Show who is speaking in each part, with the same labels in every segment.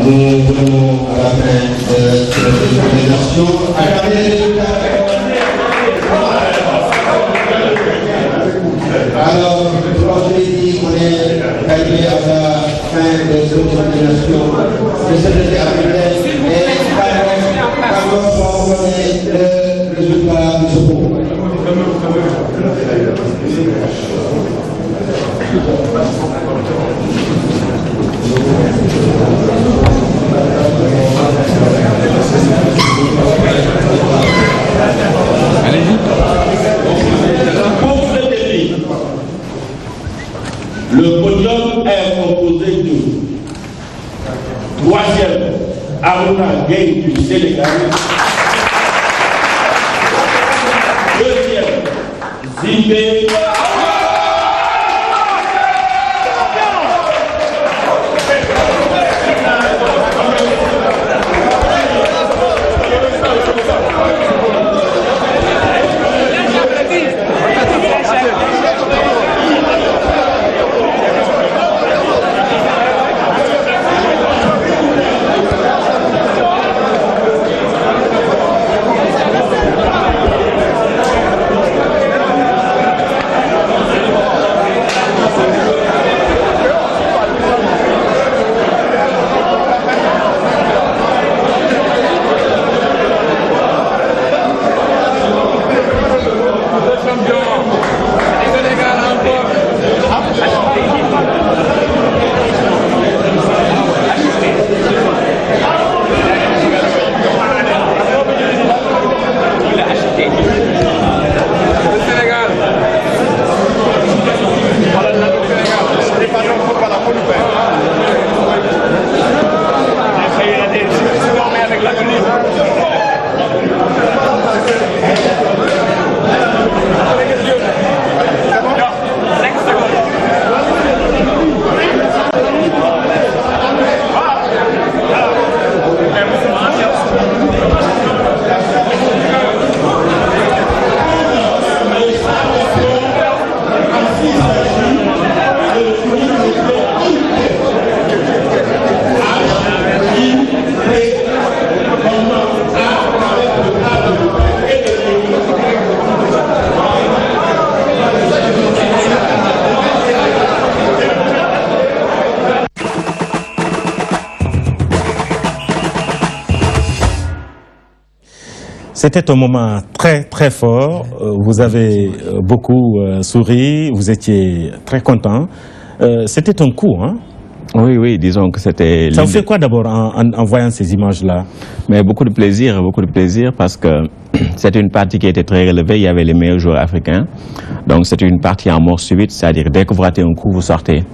Speaker 1: nous venons à la fin de cette présentation. Alors, je l'ai dit, on est arrivé à la fin de cette présentation de cette africaine et Carlos va vous donner le résultat de ce cours.
Speaker 2: Le podium est composé de 3e, Aruna Gueye du Sénégal. 2e, Zimbe.
Speaker 3: C'était un moment très très fort, vous avez beaucoup souri, vous étiez très content. C'était un coup, hein?
Speaker 4: Oui, oui, disons que c'était...
Speaker 3: Ça vous fait quoi d'abord en voyant ces images-là?
Speaker 4: Mais beaucoup de plaisir parce que c'était une partie qui était très relevée, il y avait les meilleurs joueurs africains. Donc c'était une partie en mort subite, c'est-à-dire dès que vous ratez un coup, vous sortez.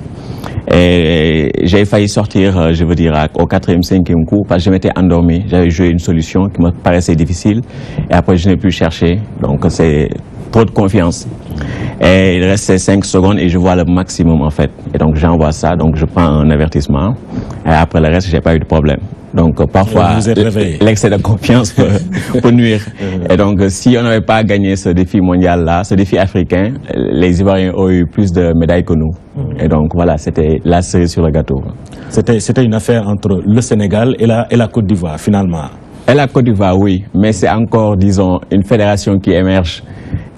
Speaker 4: Et j'ai failli sortir, je veux dire, au 4e, 5e coup, parce que je m'étais endormi. J'avais joué une solution qui me paraissait difficile, et après je n'ai plus cherché. Donc c'est trop de confiance. Et il restait 5 secondes et je vois le maximum en fait. Et donc j'envoie ça, donc je prends un avertissement. Et après le reste, j'ai pas eu de problème. Donc parfois, l'excès de confiance peut nuire. Et donc si on n'avait pas gagné ce défi mondial-là, ce défi africain, les Ivoiriens auraient eu plus de médailles que nous. Et donc voilà, c'était la cerise sur le gâteau.
Speaker 3: C'était une affaire entre le Sénégal et la Côte d'Ivoire finalement.
Speaker 4: Et la Côte d'Ivoire, oui. Mais c'est encore, disons, une fédération qui émerge.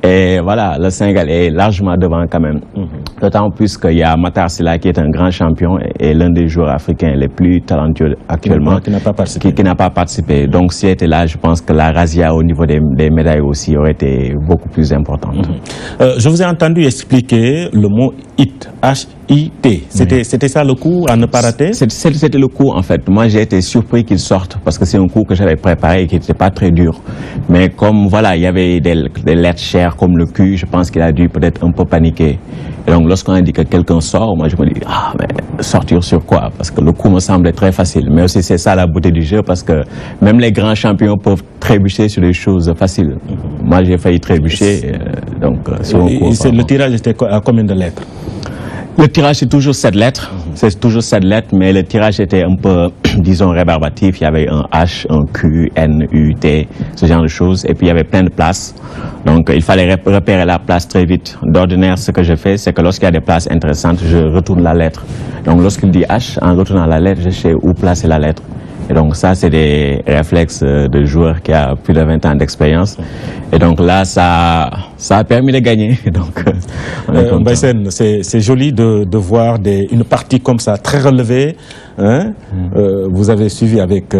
Speaker 4: Et voilà, le Sénégal est largement devant quand même. D'autant plus qu'il y a Matar Sylla qui est un grand champion et l'un des joueurs africains les plus talentueux actuellement.
Speaker 3: Qui n'a pas participé.
Speaker 4: Qui n'a pas participé. Donc s'il était là, je pense que la razzia au niveau des médailles aussi aurait été beaucoup plus importante.
Speaker 3: Je vous ai entendu expliquer le mot HIT. H-I-T. C'était ça le coup à ne pas rater?
Speaker 4: C'était le coup en fait. Moi j'ai été surpris qu'il sorte parce que c'est un coup que j'avais préparé et qui n'était pas très dur. Mais comme voilà, il y avait des lettres chères comme le cul, je pense qu'il a dû peut-être un peu paniquer. Et donc lorsqu'on a dit que quelqu'un sort, moi je me dis, ah mais sortir sur quoi? Parce que le coup me semblait très facile. Mais aussi c'est ça la beauté du jeu parce que même les grands champions peuvent trébucher sur des choses faciles. Moi j'ai failli trébucher, donc sur un coup.
Speaker 3: Le tirage était à combien de lettres?
Speaker 4: Le tirage, c'est toujours 7 lettres. C'est toujours 7 lettres, mais le tirage était un peu, disons, rébarbatif. Il y avait un H, un Q, N, U, T, ce genre de choses. Et puis, il y avait plein de places. Donc, il fallait repérer la place très vite. D'ordinaire, ce que je fais, c'est que lorsqu'il y a des places intéressantes, je retourne la lettre. Donc, lorsqu'il dit H, en retournant la lettre, je sais où placer la lettre. Et donc ça, c'est des réflexes de joueurs qui a plus de 20 ans d'expérience. Et donc là, ça a permis de gagner. Donc,
Speaker 3: Mbaye, c'est joli de voir une partie comme ça, très relevée. Hein? Vous avez suivi avec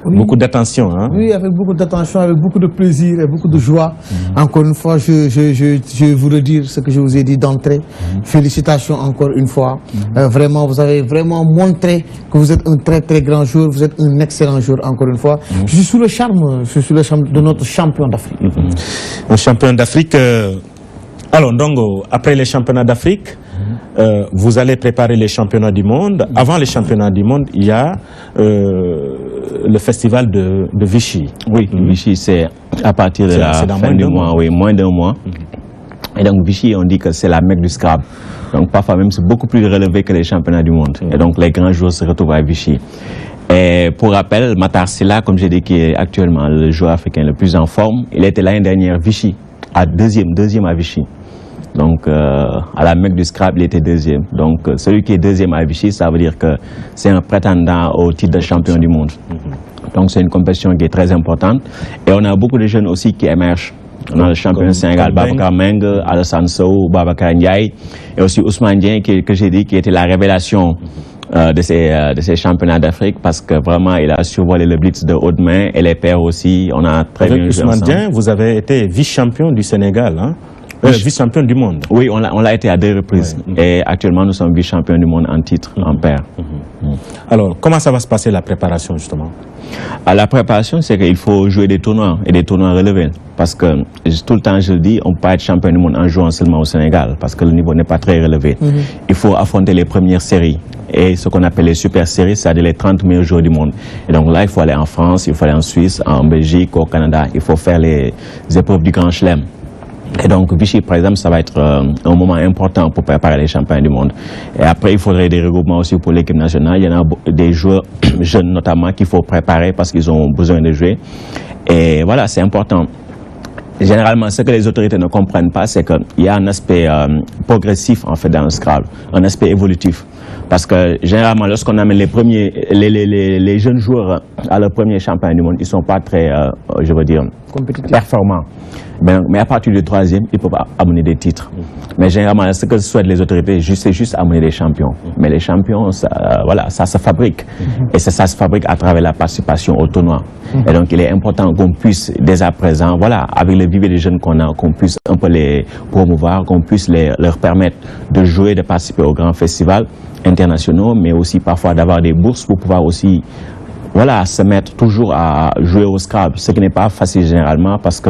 Speaker 3: beaucoup d'attention. Hein?
Speaker 5: Oui, avec beaucoup d'attention, avec beaucoup de plaisir et beaucoup de joie. Encore une fois, je vous redire ce que je vous ai dit d'entrée. Félicitations encore une fois. Vraiment, vous avez vraiment montré que vous êtes un très très grand joueur, vous êtes un excellent joueur encore une fois. Je suis sous le charme de notre champion d'Afrique.
Speaker 3: Un champion d'Afrique. Alors, Ndongo, après les championnats d'Afrique, vous allez préparer les championnats du monde. Avant les championnats du monde, il y a le festival de Vichy.
Speaker 4: Oui, Vichy, c'est à partir de la fin du mois, oui, moins d'un mois. Et donc, Vichy, on dit que c'est la Mecque du Scrabble. Donc, parfois même, c'est beaucoup plus relevé que les championnats du monde. Et donc, les grands joueurs se retrouvent à Vichy. Et pour rappel, Matar Sylla, comme j'ai dit, qui est actuellement le joueur africain le plus en forme, il était l'année dernière Vichy, deuxième à Vichy. Donc, à la Mecque du Scrabble, il était deuxième. Donc, celui qui est deuxième à Vichy, ça veut dire que c'est un prétendant au titre de champion du monde. Donc, c'est une compétition qui est très importante. Et on a beaucoup de jeunes aussi qui émergent. On a le champion du Sénégal, Babacar Meng, Alassane Sow, Babacar Ndiaye, et aussi Ousmane Dieng, que j'ai dit, qui était la révélation de ces championnats d'Afrique, parce que vraiment, il a survolé le blitz de haute main, et les pairs aussi, on a très bien joué ensemble.
Speaker 3: Ousmane Dieng, vous avez été vice-champion du Sénégal, hein? Vice-champion du monde.
Speaker 4: Oui, on l'a été à 2 reprises. Ouais. Et actuellement, nous sommes vice-champions du monde en titre, en paire.
Speaker 3: Alors, comment ça va se passer la préparation, justement?
Speaker 4: La préparation, c'est qu'il faut jouer des tournois, et des tournois relevés. Parce que, tout le temps, je le dis, on ne peut pas être champion du monde en jouant seulement au Sénégal, parce que le niveau n'est pas très relevé. Il faut affronter les premières séries. Et ce qu'on appelle les super séries, c'est-à-dire les 30 meilleurs joueurs du monde. Et donc là, il faut aller en France, il faut aller en Suisse, en Belgique, au Canada. Il faut faire les épreuves du Grand Chelem. Et donc, Vichy, par exemple, ça va être un moment important pour préparer les championnats du monde. Et après, il faudrait des regroupements aussi pour l'équipe nationale. Il y en a des joueurs jeunes, notamment, qu'il faut préparer parce qu'ils ont besoin de jouer. Et voilà, c'est important. Généralement, ce que les autorités ne comprennent pas, c'est qu'il y a un aspect progressif, en fait, dans le Scrabble, un aspect évolutif. Parce que, généralement, lorsqu'on amène les jeunes joueurs à leur premier championnat du monde, ils ne sont pas très, je veux dire, performants. Mais à partir du 3e, ils peuvent amener des titres. Mais généralement, ce que souhaitent les autorités, c'est juste amener des champions. Mais les champions, voilà, ça se fabrique. Et ça se fabrique à travers la participation au tournoi. Et donc, il est important qu'on puisse, dès à présent, voilà, avec le vivier des jeunes qu'on a, qu'on puisse un peu les promouvoir, qu'on puisse leur permettre de jouer, de participer aux grands festivals internationaux, mais aussi parfois d'avoir des bourses pour pouvoir aussi, voilà, se mettre toujours à jouer au Scrabble. Ce qui n'est pas facile généralement parce que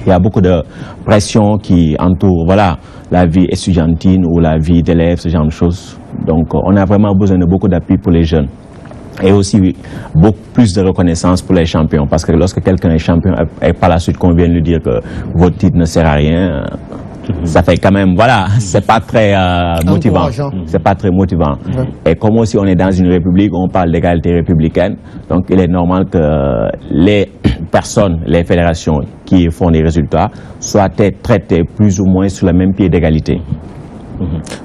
Speaker 4: il y a beaucoup de pression qui entoure, voilà, la vie estudiantine ou la vie d'élève, ce genre de choses. Donc, on a vraiment besoin de beaucoup d'appui pour les jeunes. Et aussi, beaucoup plus de reconnaissance pour les champions. Parce que lorsque quelqu'un est champion et par la suite qu'on vient lui dire que votre titre ne sert à rien, ça fait quand même, voilà, c'est pas très motivant. C'est pas très motivant. Et comme aussi on est dans une république, on parle d'égalité républicaine, donc il est normal que les personnes, les fédérations qui font des résultats soient traitées plus ou moins sur le même pied d'égalité.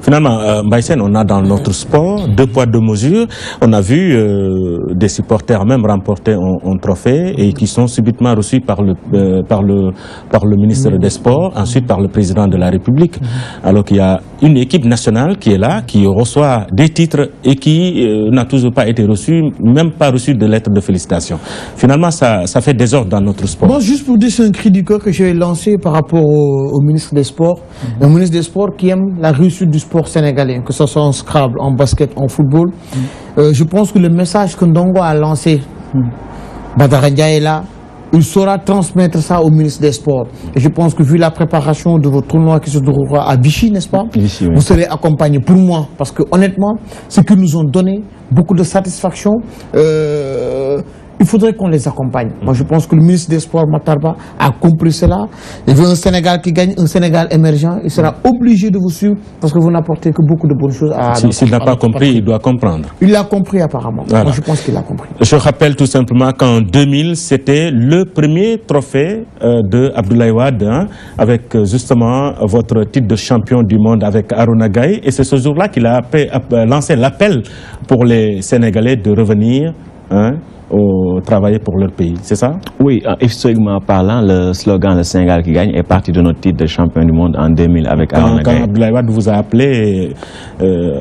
Speaker 3: Finalement, Mbaye, on a dans notre sport 2 poids 2 mesures. On a vu des supporters même remporter un trophée et qui sont subitement reçus par le ministre des Sports, ensuite par le président de la République. Alors qu'il y a une équipe nationale qui est là, qui reçoit des titres et qui n'a toujours pas été reçue, même pas reçu de lettre de félicitations. Finalement, ça fait désordre dans notre sport.
Speaker 5: Bon, juste pour dire, c'est un cri du cœur que j'ai lancé par rapport au ministre des Sports. Le ministre des Sports qui aime la réussite du sport sénégalais, que ce soit en Scrabble, en basket, en football. Je pense que le message que Ndongo a lancé, Badara Ndiaye est là, il saura transmettre ça au ministre des Sports. Et je pense que vu la préparation de votre tournoi qui se déroulera à Vichy, n'est-ce pas,
Speaker 4: Vichy, oui.
Speaker 5: Vous serez accompagné pour moi, parce que honnêtement, ce qu'ils nous ont donné, beaucoup de satisfaction, il faudrait qu'on les accompagne. Moi, je pense que le ministre des Sports, Matarba, a compris cela. Il veut un Sénégal qui gagne, un Sénégal émergent. Il sera obligé de vous suivre parce que vous n'apportez que beaucoup de bonnes choses à
Speaker 3: S'il n'a pas compris, il doit comprendre.
Speaker 5: Il l'a compris apparemment.
Speaker 3: Voilà.
Speaker 5: Moi, je pense qu'il l'a compris.
Speaker 3: Je rappelle tout simplement qu'en 2000, c'était le premier trophée de Abdoulaye Wade, hein, avec justement votre titre de champion du monde avec Aruna Gaye. Et c'est ce jour-là qu'il a lancé l'appel pour les Sénégalais de revenir, hein, travailler pour leur pays, c'est ça?
Speaker 4: Oui, historiquement parlant, le slogan Le Sénégal qui gagne est parti de notre titre de champion du monde en 2000 avec Aruna Gaye.
Speaker 3: Quand Abdoulaye Wade vous a appelé,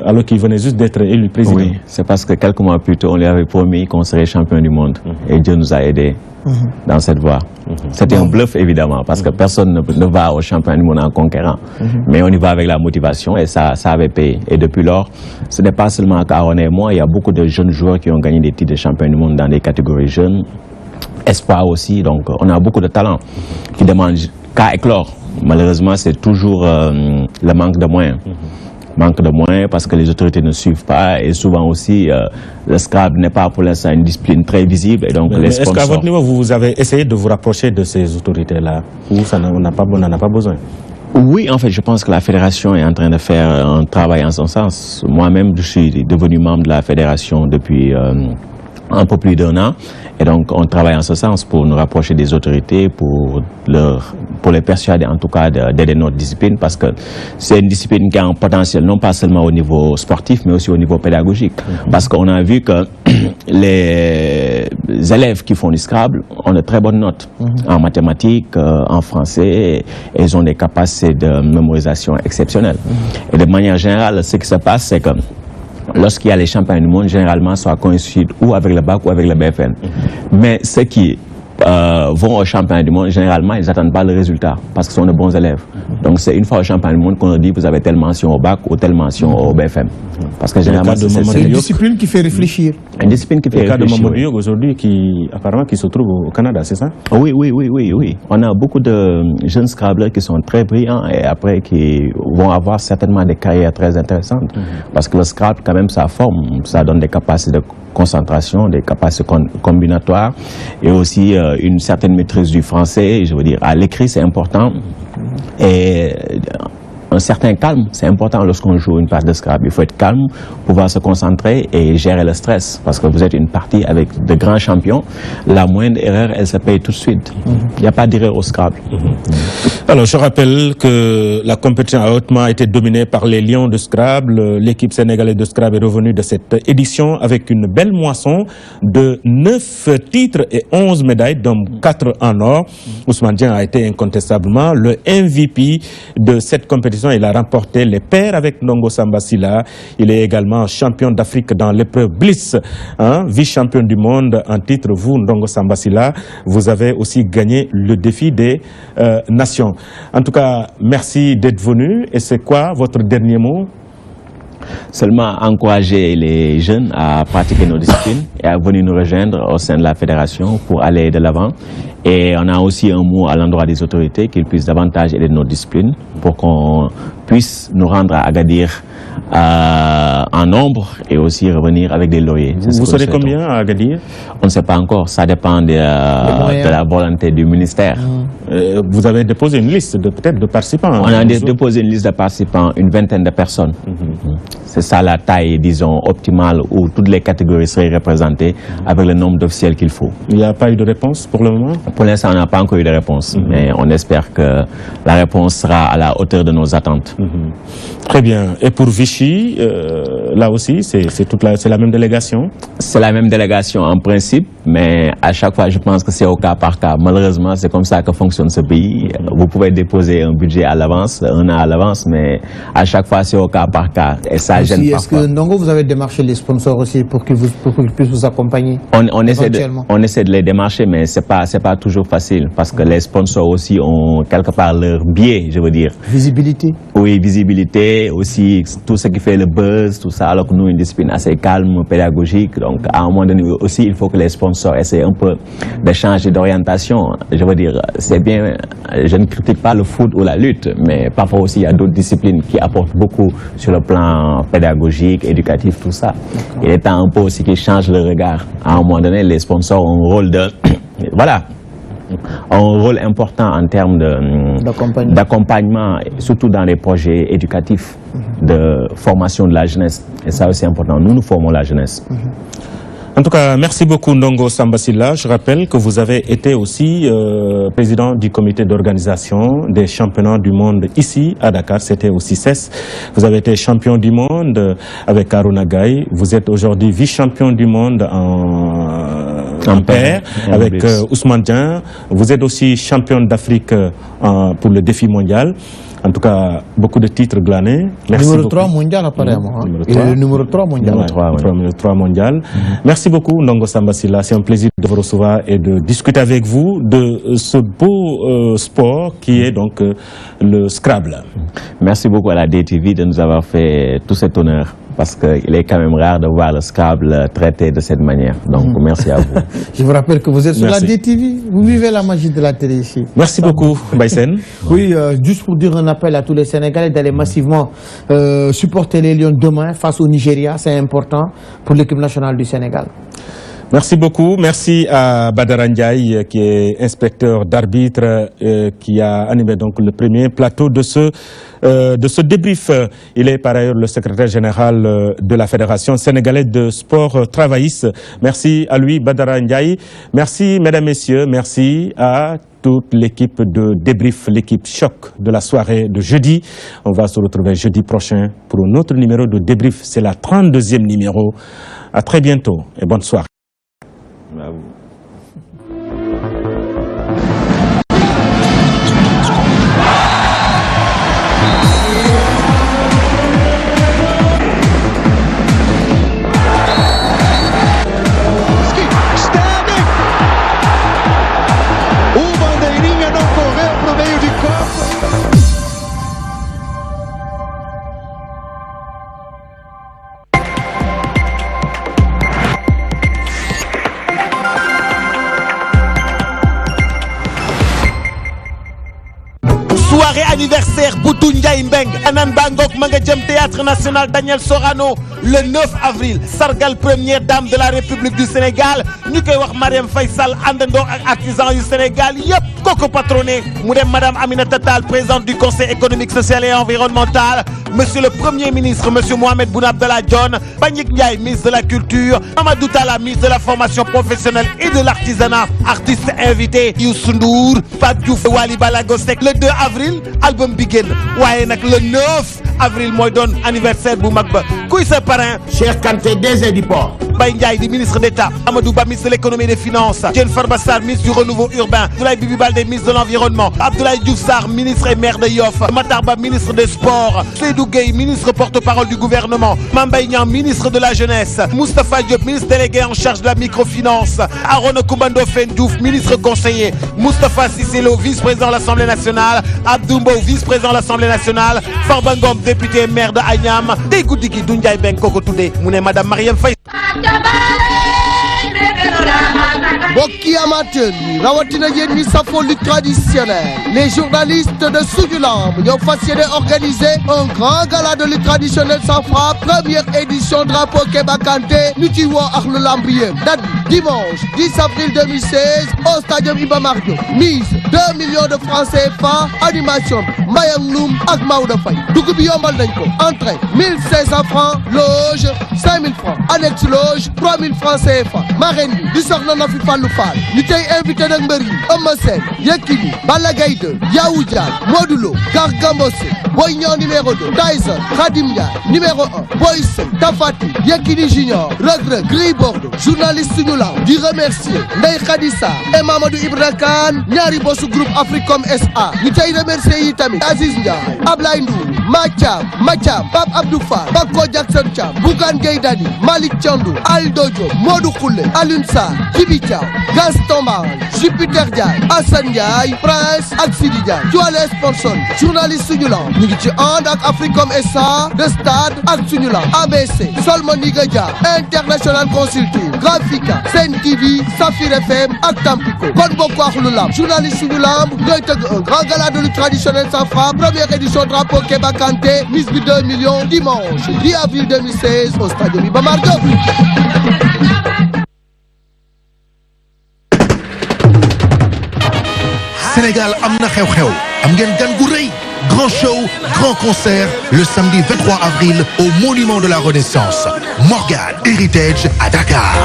Speaker 3: alors qu'il venait juste d'être élu président.
Speaker 4: Oui, c'est parce que quelques mois plus tôt, on lui avait promis qu'on serait champion du monde. Et Dieu nous a aidés dans cette voie. C'était un bluff, évidemment, parce que personne ne va au champion du monde en conquérant. Mais on y va avec la motivation et ça avait payé. Et depuis lors, ce n'est pas seulement Aruna et moi, il y a beaucoup de jeunes joueurs qui ont gagné des titres de champion du monde dans des catégories jeunes. Espoir aussi, donc on a beaucoup de talents qui demandent qu'à éclore. Malheureusement, c'est toujours le manque de moyens. Manque de moyens parce que les autorités ne suivent pas et souvent aussi le Scrabble n'est pas pour l'instant une discipline très visible et donc les sponsors...
Speaker 3: Est-ce qu'à votre niveau vous avez essayé de vous rapprocher de ces autorités-là ou on n'en a pas besoin?
Speaker 4: Oui, en fait, je pense que la fédération est en train de faire un travail en ce sens. Moi-même, je suis devenu membre de la fédération depuis un peu plus d'1 an. Et donc, on travaille en ce sens pour nous rapprocher des autorités, pour les persuader en tout cas d'aider notre discipline, parce que c'est une discipline qui a un potentiel, non pas seulement au niveau sportif, mais aussi au niveau pédagogique. Parce qu'on a vu que les élèves qui font du Scrabble ont de très bonnes notes en mathématiques, en français, et ils ont des capacités de mémorisation exceptionnelles. Et de manière générale, ce qui se passe, c'est que lorsqu'il y a les championnats du monde, généralement, ça coïncide ou avec le bac ou avec le BFM. Mais ceux qui vont au championnat du monde, généralement, ils n'attendent pas le résultat parce qu'ils sont de bons élèves. Donc, c'est une fois au championnat du monde qu'on leur dit vous avez telle mention au bac ou telle mention au BFM. Parce que généralement,
Speaker 5: c'est une discipline qui fait réfléchir.
Speaker 4: Une discipline qui fait réfléchir.
Speaker 3: Le cas de Mamadou Diop aujourd'hui, apparemment, qui se trouve au Canada, c'est ça?
Speaker 4: Oui. On a beaucoup de jeunes Scrabblers qui sont très brillants et après qui vont avoir certainement des carrières très intéressantes. Parce que le Scrabble, quand même, ça forme, ça donne des capacités de concentration, des capacités combinatoires et aussi une certaine maîtrise du français. Je veux dire, à l'écrit, c'est important. Et un certain calme, c'est important lorsqu'on joue une partie de Scrabble. Il faut être calme, pouvoir se concentrer et gérer le stress. Parce que vous êtes une partie avec de grands champions. La moindre erreur, elle se paye tout de suite. Il n'y a pas d'erreur au Scrabble.
Speaker 3: Alors, je rappelle que la compétition a hautement été dominée par les Lions de Scrabble. L'équipe sénégalaise de Scrabble est revenue de cette édition avec une belle moisson de 9 titres et 11 médailles, dont 4 en or. Ousmane Dieng a été incontestablement le MVP de cette compétition. Il a remporté les pairs avec Ndongo Samba Sylla. Il est également champion d'Afrique dans l'épreuve Bliss, hein, vice-champion du monde en titre. Vous, Ndongo Samba Sylla, vous avez aussi gagné le défi des nations. En tout cas, merci d'être venu. Et c'est quoi votre dernier mot?
Speaker 4: Seulement encourager les jeunes à pratiquer nos disciplines et à venir nous rejoindre au sein de la fédération pour aller de l'avant. Et on a aussi un mot à l'endroit des autorités qu'ils puissent davantage aider nos disciplines pour qu'on puisse nous rendre à Agadir en nombre et aussi revenir avec des lauriers.
Speaker 3: Vous serez combien à Agadir?
Speaker 4: On ne sait pas encore, ça dépend de la volonté du ministère.
Speaker 3: Vous avez déposé une liste peut-être de participants?
Speaker 4: On a déposé une liste de participants, une vingtaine de personnes. C'est ça la taille, disons, optimale où toutes les catégories seraient représentées avec le nombre d'officiels qu'il faut.
Speaker 3: Il n'y a pas eu de réponse pour le moment?
Speaker 4: Pour l'instant, on n'a pas encore eu de réponse, mais on espère que la réponse sera à la hauteur de nos attentes.
Speaker 3: Très bien. Et pour Vichy, là aussi, c'est la même délégation?
Speaker 4: C'est la même délégation en principe, mais à chaque fois, je pense que c'est au cas par cas. Malheureusement, c'est comme ça que fonctionne ce pays. Vous pouvez déposer un budget à l'avance, 1 an à l'avance, mais à chaque fois, c'est au cas par cas. Et ça gêne parfois.
Speaker 5: Est-ce que Ndongo, vous avez démarché les sponsors aussi pour qu'ils puissent vous accompagner?
Speaker 4: On essaie de les démarcher, mais c'est pas toujours facile parce que les sponsors aussi ont quelque part leur biais, je veux dire.
Speaker 5: Visibilité?
Speaker 4: Oui, visibilité, aussi tout ce qui fait le buzz, tout ça, alors que nous, une discipline assez calme, pédagogique. Donc, à un moment donné aussi, il faut que les sponsors sponsors essaient un peu de changer d'orientation. Je veux dire, c'est bien, je ne critique pas le foot ou la lutte, mais parfois aussi il y a d'autres disciplines qui apportent beaucoup sur le plan pédagogique, éducatif, tout ça. Il est temps un peu aussi qu'ils changent le regard. À un moment donné, les sponsors ont un rôle de... Voilà. Un rôle important en termes d'accompagnement, surtout dans les projets éducatifs de formation de la jeunesse. Et ça aussi important. Nous formons la jeunesse.
Speaker 3: En tout cas, merci beaucoup Ndongo Samba Sylla. Je rappelle que vous avez été aussi président du comité d'organisation des championnats du monde ici à Dakar. C'était au CICES. Vous avez été champion du monde avec Aruna Gaye. Vous êtes aujourd'hui vice-champion du monde en paire avec Ousmane Dieng. Vous êtes aussi champion d'Afrique pour le défi mondial. En tout cas, beaucoup de titres glanés. Merci
Speaker 5: numéro
Speaker 3: beaucoup.
Speaker 5: 3 mondial apparemment. Il est le numéro 3 mondial.
Speaker 3: Numéro 3 mondial. Merci beaucoup Ndongo Samba Sylla. C'est un plaisir de vous recevoir et de discuter avec vous de ce beau sport qui est donc le Scrabble.
Speaker 4: Merci beaucoup à la DTV de nous avoir fait tout cet honneur. Parce qu'il est quand même rare de voir le Scrabble traité de cette manière. Donc, merci à vous.
Speaker 5: Je vous rappelle que vous êtes sur la DTV. Vous vivez la magie de la télé ici.
Speaker 3: Merci beaucoup, Mbaye.
Speaker 5: Oui, juste pour dire un appel à tous les Sénégalais d'aller massivement supporter les Lions demain face au Nigeria. C'est important pour l'équipe nationale du Sénégal.
Speaker 3: Merci beaucoup. Merci à Badara Ndiaye, qui est inspecteur d'arbitre, qui a animé donc le premier plateau de ce débrief. Il est par ailleurs le secrétaire général de la Fédération sénégalaise de sport travailliste. Merci à lui, Badara Ndiaye. Merci, mesdames, messieurs. Merci à toute l'équipe de débrief, l'équipe choc de la soirée de jeudi. On va se retrouver jeudi prochain pour un autre numéro de débrief. C'est la 32e numéro. À très bientôt et bonne soirée.
Speaker 4: Bravo.
Speaker 6: Soirée anniversaire Boutou Ndiaye Mbeng Anan Bangok Manga Djem Théâtre National Daniel Sorano le 9 avril sargal première dame de la République du Sénégal ñu koy wax Marième Faye Sall àndandoo ak artisan yu Sénégal yëpp koko patronné mu dem Madame Aminata Tall présidente du Conseil économique, social et environnemental, Monsieur le Premier ministre Monsieur Mohamed Boun Abdallah Dionne, Mbagnick Ndiaye ministre de la Culture, Mamadou Talla ministre de la formation professionnelle et de l'artisanat, artistes invités Youssou Ndour, Pape Diouf, Wally Balago Seck. Le 2 avril album bi génn waaye nag le 9 avril mooy doon anniversaire bu mag ba kuy sa parrain
Speaker 7: Cheikh Kanté DG du port.
Speaker 6: Baye Ndiaye di ministre d'État, Amadou Ba ministre de l'économie et des finances, Diène Farba Sarr ministre du renouveau urbain, Abdoulaye Bibi Baldé ministre de l'environnement, Abdoulaye Diouf Sarr ministre et maire de Yoff, Matar Ba ministre des sports, Seydou Gueye ministre porte-parole du gouvernement, Mame Mbaye Niang ministre de la jeunesse, Moustapha Diop ministre délégué en charge de la microfinance, Arona Coumba Ndoffène Diouf ministre conseiller, Moustapha Cissé Lo vice-président de l'Assemblée nationale, Abdou Mbow vice-président de l'Assemblée nationale, Farba Ngom député et maire de Agnam. Tey guddi gi du Ndiaye Mbeng koko tuddee mu ne Madame Marième Faye.
Speaker 8: Bokki amateur yi rawatina yéen ñi safo lutte traditionnelle, les journalistes de Suñu Lamb ñoo fas yéene organiser un grand gala de lutte traditionnelle sans frappe, première édition drapeau Keba Kanté ñu ci woo ak lu lamb yëpp. Date bi dimanche 10 avril 2016 au stadium Iba Mar Diop. Mise 2 millions de francs CFA, animation Mbayang Loum ak Maodo Faye. Dugub bi yombal nañ ko, entrée 1500 francs, loge 5000 francs, annexe loge 3000 francs CFA. Marraine bi di soxna na fi Fallou Fall. ñu tey invité nag mbër yi Eumeu Sène, Yékini, Balla Gaye 2, Yawou Dial, Modou Lo, Garga Mbossé, Boy Niang numéro 2, Tyson, Khadim Ndiaye numéro 1, Boy Sène, Tapha Tine, Yékini Junior, Reug Reug, Gris Bordeaux. Journaliste Suñu Lamb di remercier Ndeye Khady Sarr et Mamadou Ibra Kane, ñaari bossu groupe Africom SA. ñu tey remercier yi tamit Aziz Ndiaye, Ablaye Ndour, Mathiam, Pape Abdou Fall, Bako Jackson Thiam, Bougane Gueye Dany, Malick Thiandou, Aldo Diop, Modou Khoule, Alioune Sarr, Djibi Thiaw, Gaston Mal, Jupiter Diaye, Assane Ndiaye, Prince ak Sidi Diaye ci wàllu sponsor journaliste suñu lamb ñu ngi ci ànd ak Africom SA de Stade ak suñu lamb ABC Solmoniga Dia International Consulting Graphica Sen TV Safir FM ak Tampico kon bokk ak lu lamb journaliste suñu lamb ñooy tëgg un grand gala de lutte traditionnelle sans frappe première édition drapeau Keba Kanté mise bi 2 millions dimanche 10 avril 2016 au stade Iba Mar Diop.
Speaker 9: Sénégal am na xew-xew am ngeen gan gu rëy grand show grand concert le samedi 23 avril au monument de la Renaissance Morgan Heritage à Dakar.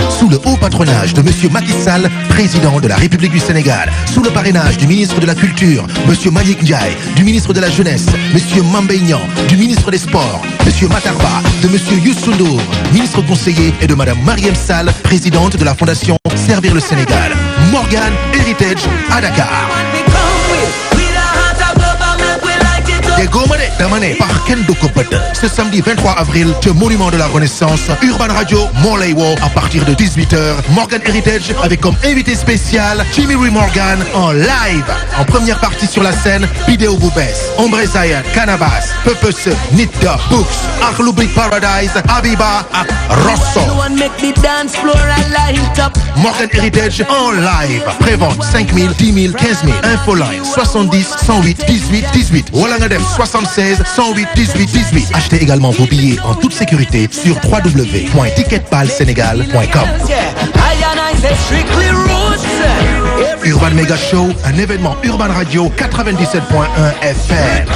Speaker 9: Sous le haut patronage de Monsieur Macky Sall, président de la République du Sénégal, sous le parrainage du ministre de la Culture, Monsieur Mbagnick Ndiaye, du ministre de la Jeunesse, Monsieur Mame Mbaye Niang, du ministre des Sports, Monsieur Matar Ba, de Monsieur Youssou Ndour, ministre conseiller, et de Madame Marième Sall, présidente de la Fondation Servir le Sénégal. Morgan Heritage à Dakar. Par Ken Dokopet, ce samedi 23 avril, ce monument de la Renaissance, Urban Radio, Montléwo, à partir de 18h, Morgan Heritage avec comme invité spécial Jimmy Ray Morgan en live. En première partie sur la scène, Bideo Boubès, Ombre Zayan, Cannabis, Pepese, Nita, Books, Arlou Big Paradise, Abiba, Rosso. Morgan Heritage en live. Prévente 5 000, 10 000, 15 000. Infoline 70 108 18 18. Walangadem 76 108 18 18. Achetez également vos billets en toute sécurité sur www.ticketpalsenegal.com. Urban Mega Show, un événement Urban Radio 97.1 FM.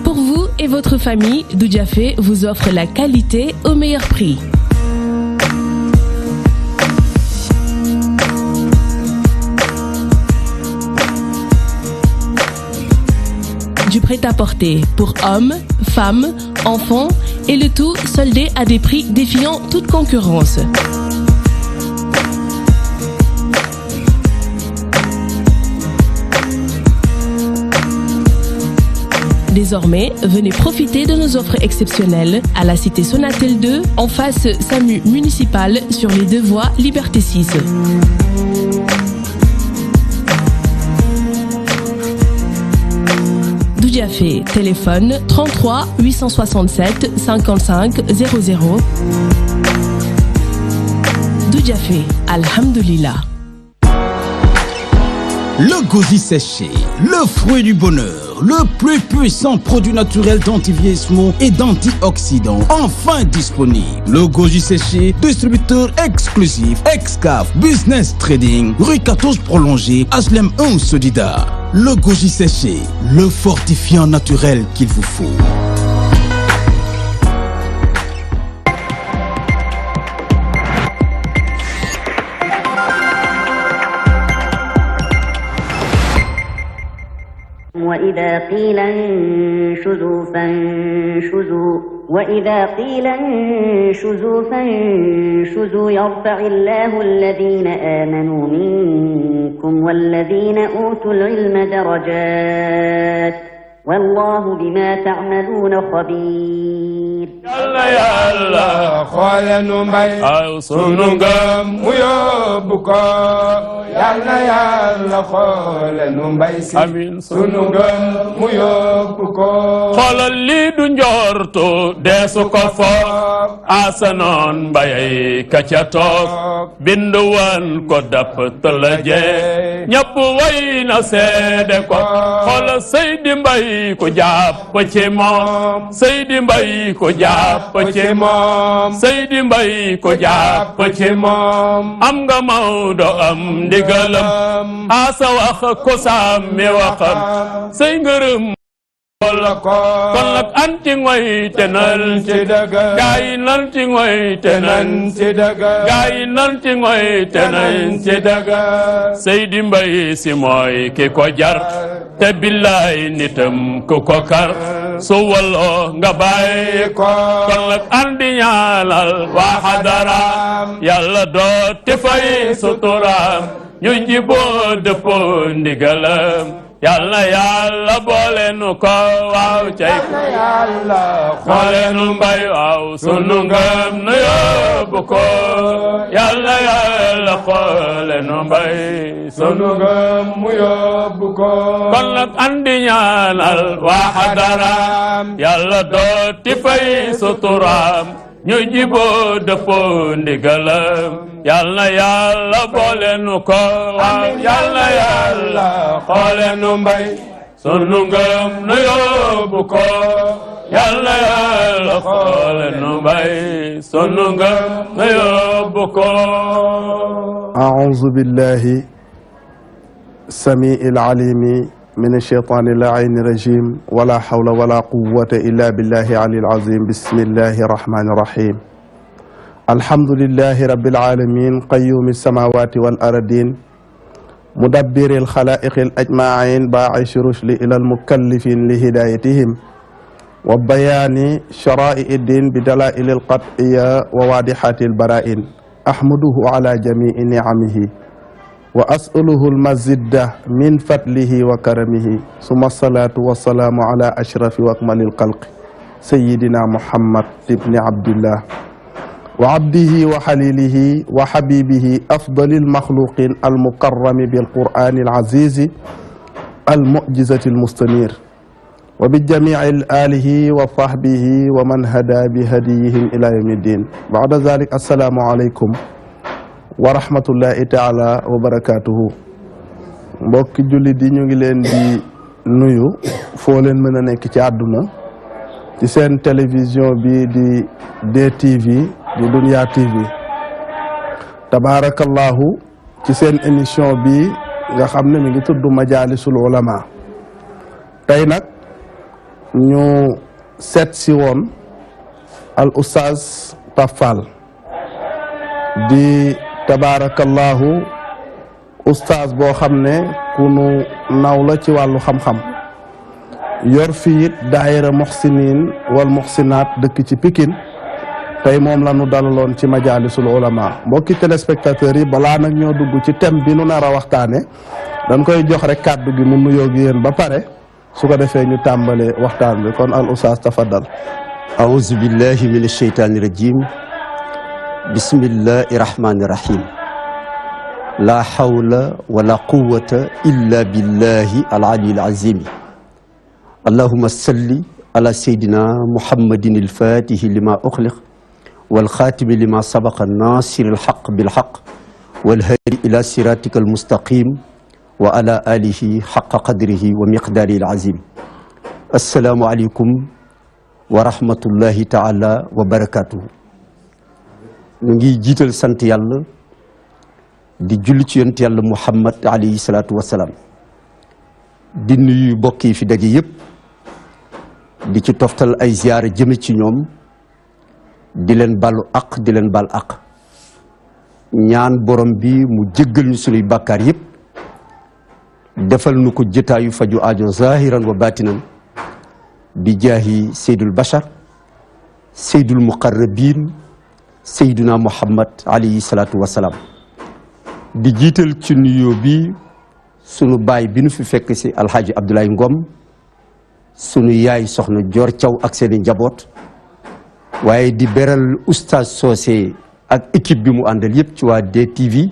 Speaker 10: Pour vous et votre famille, Doudiafé vous offre la qualité au meilleur prix. Du prêt-à-porter pour hommes, femmes, enfants et le tout soldé à des prix défiant toute concurrence. Désormais, venez profiter de nos offres exceptionnelles à la cité Sonatel 2, en face SAMU municipal sur les 2 voies Liberté 6. Doudiafé, téléphone 33 867 55 00. Doudiafé, alhamdulillah.
Speaker 11: Le goji séché, le fruit du bonheur, le plus puissant produit naturel d'anti-vieillissement et d'antioxydants, enfin disponible. Le goji séché, distributeur exclusif, Excaf, Business Trading, rue 14 prolongée, HLM 1 Sodida. Le goji séché, le fortifiant naturel qu'il vous faut.
Speaker 12: وإذا قيل انشزوا فانشزوا وإذا قيل انشزوا فانشزوا يرفع الله الذين آمنوا منكم والذين أوتوا العلم درجات والله بما تعملون خبير.
Speaker 2: يلا يلا خالنا مي سنونغام ويوبكا يلا يلا خالنا مي امين سنونغام ويوبكا خالل لي دو نجورتو ديسو كفو اسنون باي كاتيا توك بندوان كو داب تلجي ñepp way na sédé ko xol Seydi Mbaye ko japp ci mom Seydi Mbaye ko japp ci mom Seydi Mbaye ko japp ci mom am nga Mawdo am ndigalam asa wax ko sàmmi waxam sey ngërëm kon nag anti ngoy tenal ci dëgg gaay nan ci ngoy tenan ci dëgg gaay nan ci ngoy tenan ci dëgg Seydi Mbaye si mooy ki ko jar te billaay nitam ku ko kar su waloo nga bàyyi ko kon nag andi ñaanal waa xadaraam yàlla doo te fay suturaam ñu njiboo dëppoo ndigalam yal na yàlla boole nu ko waaw cey yàlla xoole nu mbay waaw sunu ngëm nu yóbbu ko yal na yàlla xoole nu mbay sunu ngëm mu yóbbu ko kon nag andi ñaanal waa xadaraam yàlla dooti fay suturaam ñu jiboo dëppoo ndigalam yal na yàlla boole nu ko waaw yal na yàlla xoole nu mbay sunu ngëm nu yóbbu ko yal na yàlla xoole nu mbay sunu ngëm nu yóbbu ko
Speaker 13: a'uuzu billahi samii'il aliimi من الشيطان اللعين الرجيم ولا حول ولا قوة إلا بالله العلي العظيم بسم الله الرحمن الرحيم الحمد لله رب العالمين قيوم السماوات والأرضين مدبر الخلائق الأجمعين باعث الرشد إلى المكلفين لهدايتهم وبيان شرائع الدين بدلائل القطعية وواضحات البرائن أحمده على جميع نعمه وأسأله المزيد من فضله وكرمه ثم الصلاة والسلام على أشرف وأكمل الخلق سيدنا محمد بن عبد الله وعبده وحليله وحبيبه أفضل المخلوقين المكرم بالقرآن العزيز المعجزة المستنير وبجميع آله وصحبه ومن هدى بهديهم إلى يوم الدين بعد ذلك السلام عليكم wa rahmatullahi taala wa barakatuhu mbokki jullit yi ñu ngi leen di nuyu foo leen mën a nekk ci àdduna ci seen télévision bi di DTV di Dunya TV tabarakallahu ci seen émission bi nga xam ne mi ngi tudd majalisul ulama tey nag ñu seet si woon al oustaz Pape Fall di tabarakallahu oustaz boo xam ne ku nu naw la ci wàllu xam-xam yor fii it daayira muhsinin wal muhsinat dëkk ci Pikine tey moom la nu dalaloon ci majalisul ulama mbokki téléspectateurs yi balaa nag ñoo dugg ci thème bi nu nar a waxtaane dañ koy jox rek kàddu gi mu nuyoo gi yéen ba pare su ko defee ñu tàmbale waxtaan bi kon al oustaz tafaddal
Speaker 14: a'uuzu billahi min ash-shaytaani rajim bismillahi rahmani rahim la hawla wala quwwata illa billahi al-ali al-azim allahumma salli ala sayyidina muhammadin al-fatihi lima ukhliq wal khatimi lima sabaqa nasir al-haqq bil haqq wal hadi ila siratika al-mustaqim wa ala alihi haqqa qadrihi wa miqdarihi al-azim assalamu alaykum wa rahmatullahi ta'ala wa barakatuh ñu ngi jiital sant yàlla di julli ci yonent yàlla Muhammad alayhi salaatu wasalaam di nuyu mbokk yi fi daje yëpp di ci toftal ay ziyaara jëme ci ñoom di leen balu aq di leen bal aq ñaan borom bi mu jéggal ñu sunuy bàkkaar yëpp defal nu ko jotaayu faju aajo zahiran wa batinan bi jaahi seydul bashar seydul muqarrabin Seydina Muhammad alayhi salaatu wa salaam di jiital ci nuyoo bi sunu baay bi nu fi fekk si alxaaji Abdoulaye Ngom sunu yaay soxna Dior Thiaw ak seeni njaboot waaye di beral oustaz Socé ak équipe bi mu àndal yëpp ci waa DTV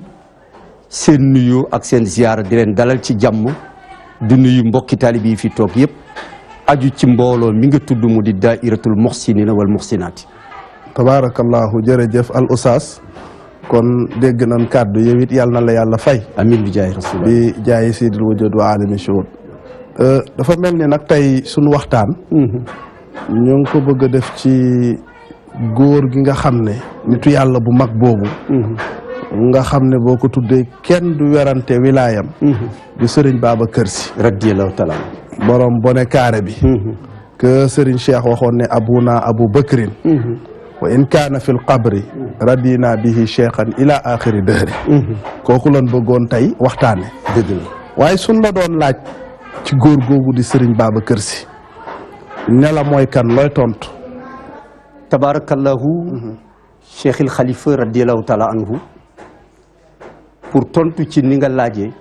Speaker 14: seen nuyoo ak seen ziyaara di leen dalal ci jàmm di nuyu mbokki taalibe yi fi toog yëpp aju ci mbooloo mi nga tudd mu di daa'iratul muhsinina wal muhsinaati
Speaker 13: tabarakallahu jërëjëf al oustaz kon dégg nañ kàddu yow it yàlla na la yàlla fay
Speaker 14: amiin bi jaay rasul
Speaker 13: bi jaay sidil wujud wa alami shuhud dafa mel ni nag tey suñu waxtaan ñu ngi ko bëgg a def ci góor gi nga xam ne nitu yàlla bu mag boobu nga xam ne boo ko tuddee kenn du werante wilaayam di sëriñ Babacar Sy
Speaker 14: radiyallahu taala
Speaker 13: borom bone carré bi que sëriñ Cheikh waxoon ne abuna Abu Bakrin wa in kaana fi lqabri radina bihi cheikhan ila axiri dëhri kooku lan bëggoon tey waxtaane
Speaker 14: dëgg la
Speaker 13: waaye suñ la doon laaj ci góor googu di Serigne Babacar Sy ne la mooy kan looy tontu
Speaker 14: tabarakallahu cheikh il xalifa radiallahu taala anhu pour tontu ci ni nga laajee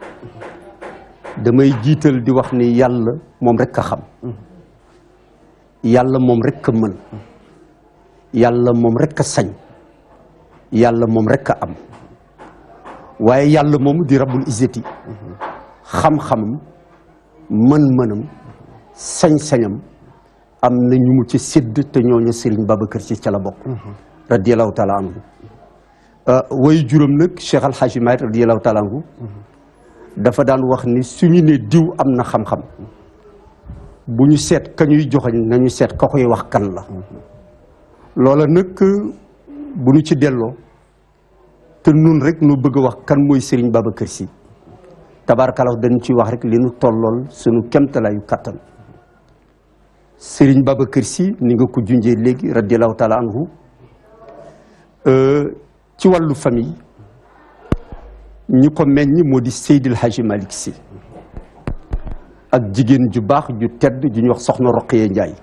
Speaker 14: damay jiital di wax ni yàlla moom rek a xam yàlla moom rek a mën yàlla moom rek a sañ yàlla moom rek a am waaye yàlla moomu di rabbul izzati xam-xamam mën-mënam sañ-sañam am na ñu mu ci sédd te ñooñu Serigne Babacar Sy ca la bokk radiyallahu taala anhu way juróom nag Cheikh Al Hadji Malick radiyallahu taala anhu dafa daan wax ni suñu ne diw am na xam-xam bu ñu seet ka ñuy joxoñ nañu seet ka koy wax kan la loola nag bu ñu ci delloo te nun rek nu bëgg a wax kan mooy Serigne Babacar Sy tabaarkalla dañu ci wax rek li nu tollool suñu kemtalaayu kattan Serigne Babacar Sy ni nga ko junjee léegi radiyallahu taala anhu ci wàllu famille ñi ko meññ moo di Seydil Hadji Malick Sy ak jigéen ju baax ju tedd ju ñuy wax soxna Roqaya Njaay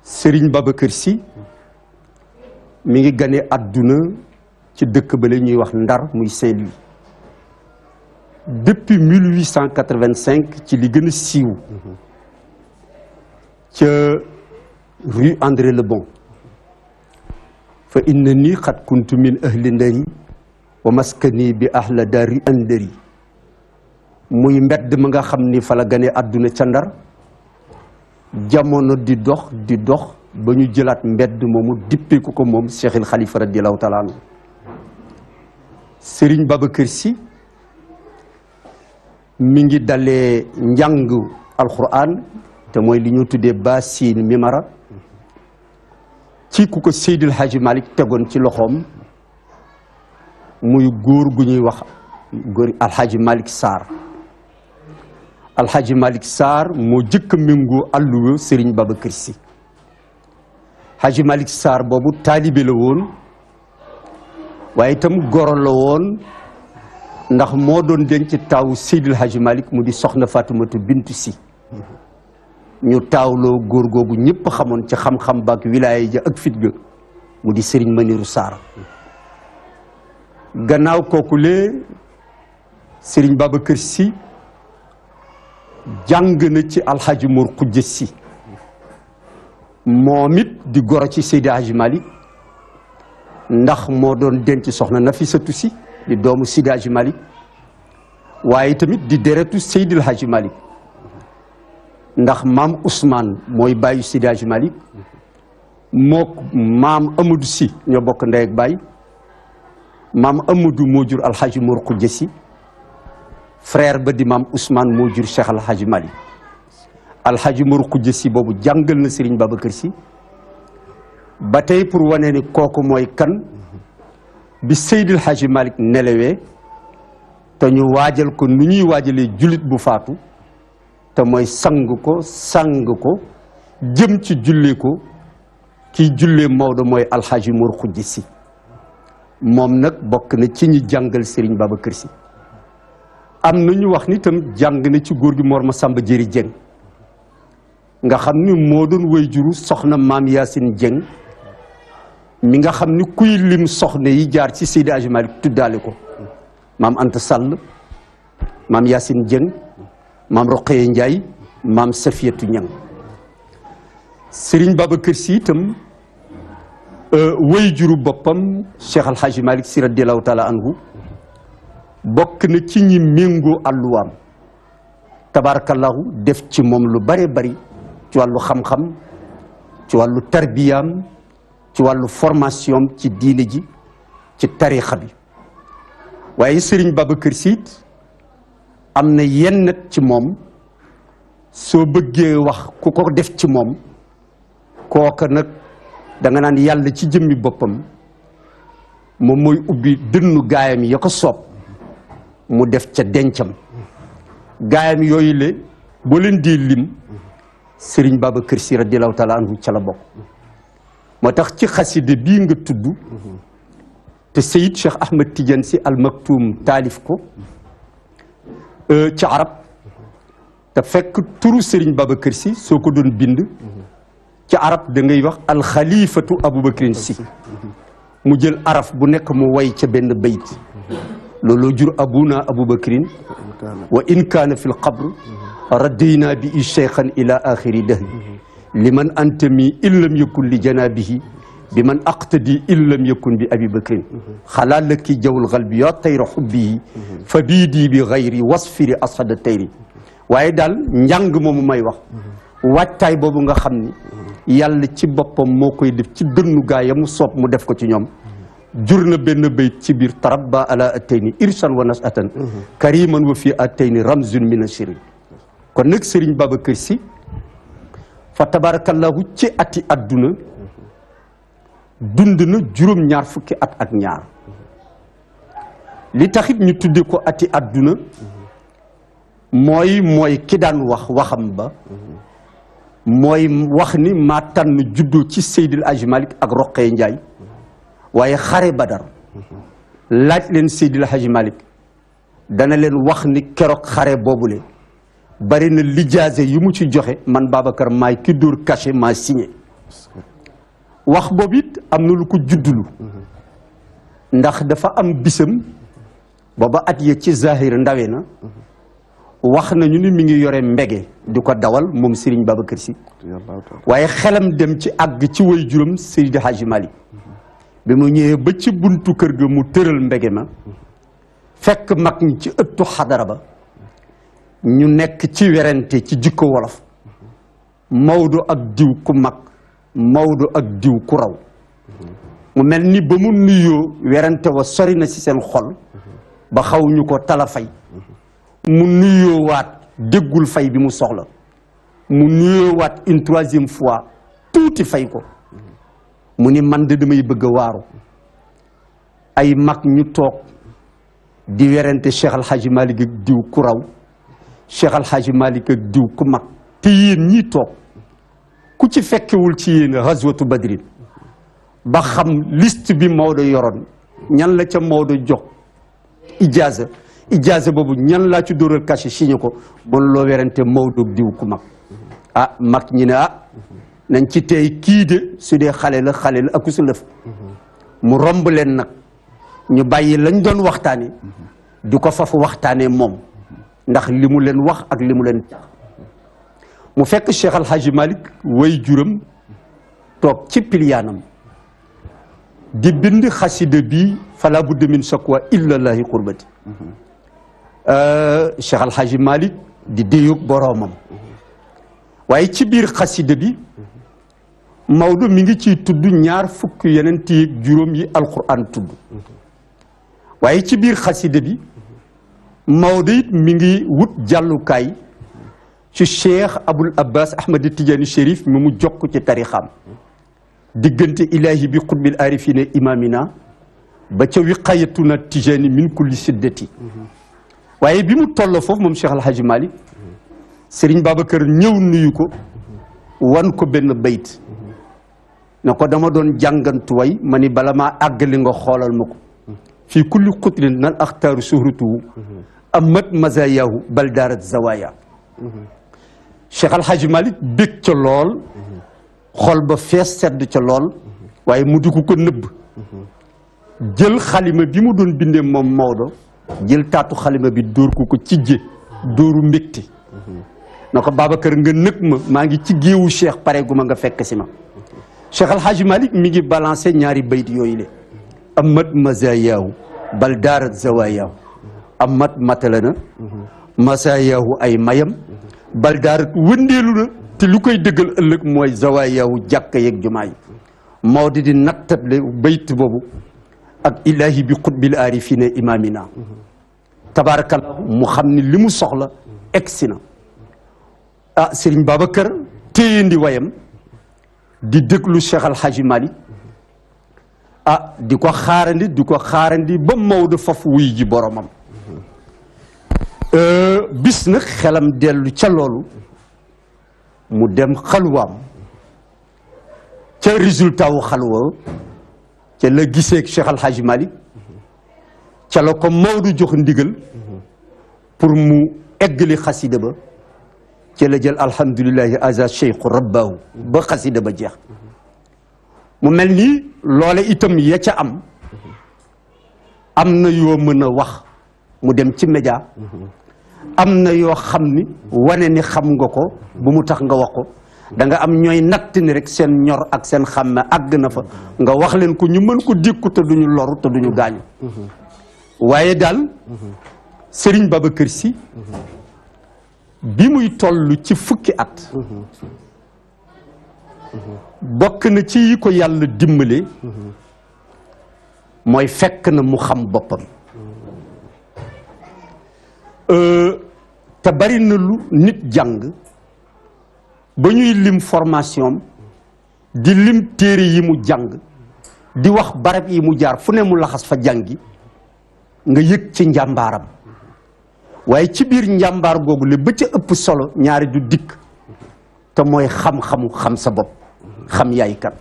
Speaker 14: Serigne Babacar Sy mi ngi gane àdduna ci dëkk ba la ñuy wax Ndar muy Saint-Louis depuis 1885 ci li gën a siiw ca rue André Le Bon fa inna nii xat kuntu min ahli ndari wa maskani bi ahla dari andari muy mbedd ma nga xam ni fa la gane àdduna ca Ndar jamono di dox ba ñu jëlaat mbedd moomu dippeeku ko moom Cheikhil Khalifa radiyallahu taala anhu Serigne Babacar Sy mi ngi dalee njàng alquran te mooy li ñu tuddee Basin Mimara ci ku ko Seydil Hadji Malick tegoon ci loxoom muy góor gu ñuy wax góor Alhaji Malick Sarr Alhaji Malick Sarr moo jëkk a méngoo àlluwa Serigne Babacar Sy Hadji Malick Sarr boobu taalibe la woon waaye itam goro la woon ndax moo doon denc taawu Seydil Hadji Malick mu di soxna Fatumatu Bintu Sy ñu taawloo góor googu ñëpp xamoon ci xam-xam baak wilaaya ja ak fit ga mu di Serigne Maniru Sarr gannaaw kooku lee Serigne Babacar Sy jàng na ci Alhaji Mor Khoudia Sy moom it di goro ci Seydi Hadji Malick ndax moo doon denc soxna Nafisatu Sy di doomu Seydi Hadji Malick waaye tamit di deretu Seydil Hadji Malick ndax maam Ousmane mooy bàyyi Seydi Hadji Malick mook maam Amadou Sy ñoo bokk ndey ak baay maam Amadou moo jur Alhaji Mor Khoudia Sy frère ba di maam Ousmane moo jur Cheikh Alhaji Malick Alhaji Mor Khoudia Sy boobu jàngal na Serigne Babacar Sy ba tey pour wane ni kooku mooy kan bi Seydil Hadji Malick nelawee te ñu waajal ko nu ñuy waajalee jullit bu faatu te mooy sang ko jëm ci jullee ko kiy jullee Maodo mooy Alhaji Mor Khoudia Sy moom nag bokk na ci ñi jàngal Serigne Babacar Sy am na ñu wax ni tam jàng na ci góor gi Mor Masamba Jëri Jeng nga xam ni moo doon way juru soxna maam Yacine Jeng mi nga xam ni kuy lim soxna yi jaar ci Seydi Hadji Malick tuddaale ko maam Anta Sall maam Yacine Jeng maam Roqaya Njaay maam Safiyatu Ñang Serigne Babacar Sy itam way juru boppam Cheikh Al Hadji Malick Sy radiyallahu taala anhu bokk na ci ñi méngoo àlluwaam tabarakallahu def ci moom lu bare bari ci wàllu xam-xam ci wàllu tarbiyaam ci wàllu formation ci diine ji ci tarixa bi waaye Serigne Babacar Sy am na yenn ci moom soo bëggee wax ku ko def ci moom kooka nag da nga naan yàlla ci jëmmi boppam moom mooy ubbi dënnu gaayam ya ko soob mu def ca dencam gaayam yooyu le boo leen di lim Serigne Babacar Sy radiyallahu taala anhu ca la bokk moo tax ci xaside bii nga tudd te Seyid Cheikh Ahmed Tidiane Sy Al Maktoum taalif ko ci arab te fekk turu Serigne Babacar Sy soo ko doon bind ci arab da ngay wax alxalifatu Aboubacrine Sy mu jël araf bu nekk mu way ca benn bayt looloo jur abuna Aboubacrine wa in kaana fi lqabr raddayna bi cheikhan ila axiri dahri liman antami in lam yakun li janabihi bi man aqtadi in lam yakun bi abi bakrin xalaa laki jawul xalbi ya tayra xubbihi fa biidi bi gayri wasfiri ashada tayri waaye daal njàng moomu may wax waajtaay boobu nga xam ni yàlla ci boppam moo koy def ci dënnu gaa ya mu soob mu def ko ci ñoom jur na benn bayt ci biir tarabba ala atayni irsan wa nasatan kariman wa fi atayni ramzun min ashiri kon nag Serigne Babacar Sy fa tabarakallahu ci ati adduna dund na juróom-ñaar fukki at ak ñaar li taxit ñu tudde ko ati adduna mooy ki daan wax waxam ba mooy wax ni maa tànn juddoo ci Seydil Hadji Malick ak Roqee Njaay waaye xare Badar laaj leen Seydil Hadji Malick dana leen wax ni keroog xare boobule bari na lijaase yu mu ci joxe man Babacar maay ki dóor cachet maa signé wax boobu it am na lu ko juddulu ndax dafa am bisam booba at ya ci zahir ndawe na wax nañu ni mi ngi yore mbege di ko dawal moom Serigne Babacar Sy waaye xelam dem ci àgg ci way juróom Seydi Hadji Malick bi mu ñëwee ba ci buntu kër ga mu tëral mbege ma fekk mag ñi ci ëttu xadara ba ñu nekk ci werante ci jikko wolof Maodo ak diw ku mag Maodo ak diw ku raw mu mel ni ba mu nuyoo werante wa sori na ci seen xol ba xaw ñu ko tala fay mu nuyoo waat déggul fay bi mu soxla mu nuyoo waat une troisième fois tuuti fay ko mu ni man de damay bëgg a waaru ay mag ñu toog di werante Cheikh Al Hadji Malick ak diw ku raw Cheikh Al Hadji Malick ak diw ku mag te yéen ñii toog ku ci fekkewul ci yéen ghazwatu badrin ba xam liste bi Maodo yoroon ñan la ca Maodo jox ijaaza boobu ñan laa ci dóoral cachet signé ko bon loo werante Maodo ak diw ku mag mag ñi ne nañ ci tey kii de su dee xale la ak su lëf mu romb leen nag ñu bàyyi lañ doon waxtaane di ko fafu waxtaane moom ndax li mu leen wax ak li mu leen tax mu fekk Cheikh Al Hadji Malick way juram toog ci piliyaanam di bind xasida bi fala budda min shakwa illallahi qurbati Cheikh Al Hadji Malick di déyoog boroomam waaye ci biir xasida bi Maodo mi ngi ciy tudd ñaar fukk yeneen téyeeg juróom yi alquran tudd waaye ci biir xasida bi Maodo it mi ngi wut jàllukaay ci Cheikh Aboul Abbas Ahmad Tidiane Chérif mi mu jokk ci tarixam diggante ilahi bi xutbil arifina imamina ba ca wiqayatuna Tijani min kulli siddati waaye bi mu toll foofu moom Cheikh Al Hadji Malick Serigne Babacar ñëw nuyu ko wan ko benn bayt na ko dama doon jàngantu way ma ni bala maa àggali nga xoolal ma ko fii kulli xutlin nal axtaaru suhratuhu amat mazayahu bal daarat zawaya Cheikh Al Hadji Malick bég ca lool xol ba fees sedd ca lool waaye mu di ko nëbb jël xalima bi mu doon bindee moom Maodo jël taatu xalima bi dóor ko ci dóoru mbégte na ko Babacar nga nëg ma maa ngi ci géewu Cheikh pare gu ma nga fekk si ma Cheikh Al Hadji Malick mi ngi balancé ñaari bayt yooyu le amat mazayaahu bal daarat zawayaahu amat matala na mazayaahu ay mayam bal daarat wëndeelu na te lu koy dëggal ëllëg mooy zawayaahu jàkka yeeg jumaa yi Maodo di nattable bayt boobu ak ilahi bi xutbil arifina imamina tabarakallahu mu xam ni li mu soxla egsi na Serigne Babacar téyandi wayam di déglu Cheikh Al Hadji Malick di ko xaarandi ba Maodo faf wuy ji boromam bis nag xelam dellu ca loolu mu dem xalwaam ca résultat wu xalwa ca la gisee ak Cheikh Al Hadji Malick ca la ko Maodo jox ndigal pour mu eggali xasida ba ca la jël alhamdulillahi aza cheikhu rabbahu ba xasida ba jeex mu mel ni loole itam ya ca am na yoo mën a wax mu dem ci média am na yoo xam ni wane ni xam nga ko bu mu tax nga wax ko da nga am ñooy natt ni rek seen ñor ak seen xàmme àgg na fa nga wax leen ko ñu mën ko dékku te duñu loru te duñu gaañu waaye daal Serigne Babacar Sy bi muy toll ci fukki at bokk na ci yi ko yàlla dimbale mooy fekk na mu xam boppam te bari na lu nit jàng ba ñuy lim formation di lim téere yi mu jàng di wax barab yi mu jaar fu ne mu laxas fa jàngi nga yëg ci njàmbaaram waaye ci biir njàmbaar googu le ba ca ëpp solo ñaari du dikk te mooy xam-xamu xam sa bopp xam yaay kan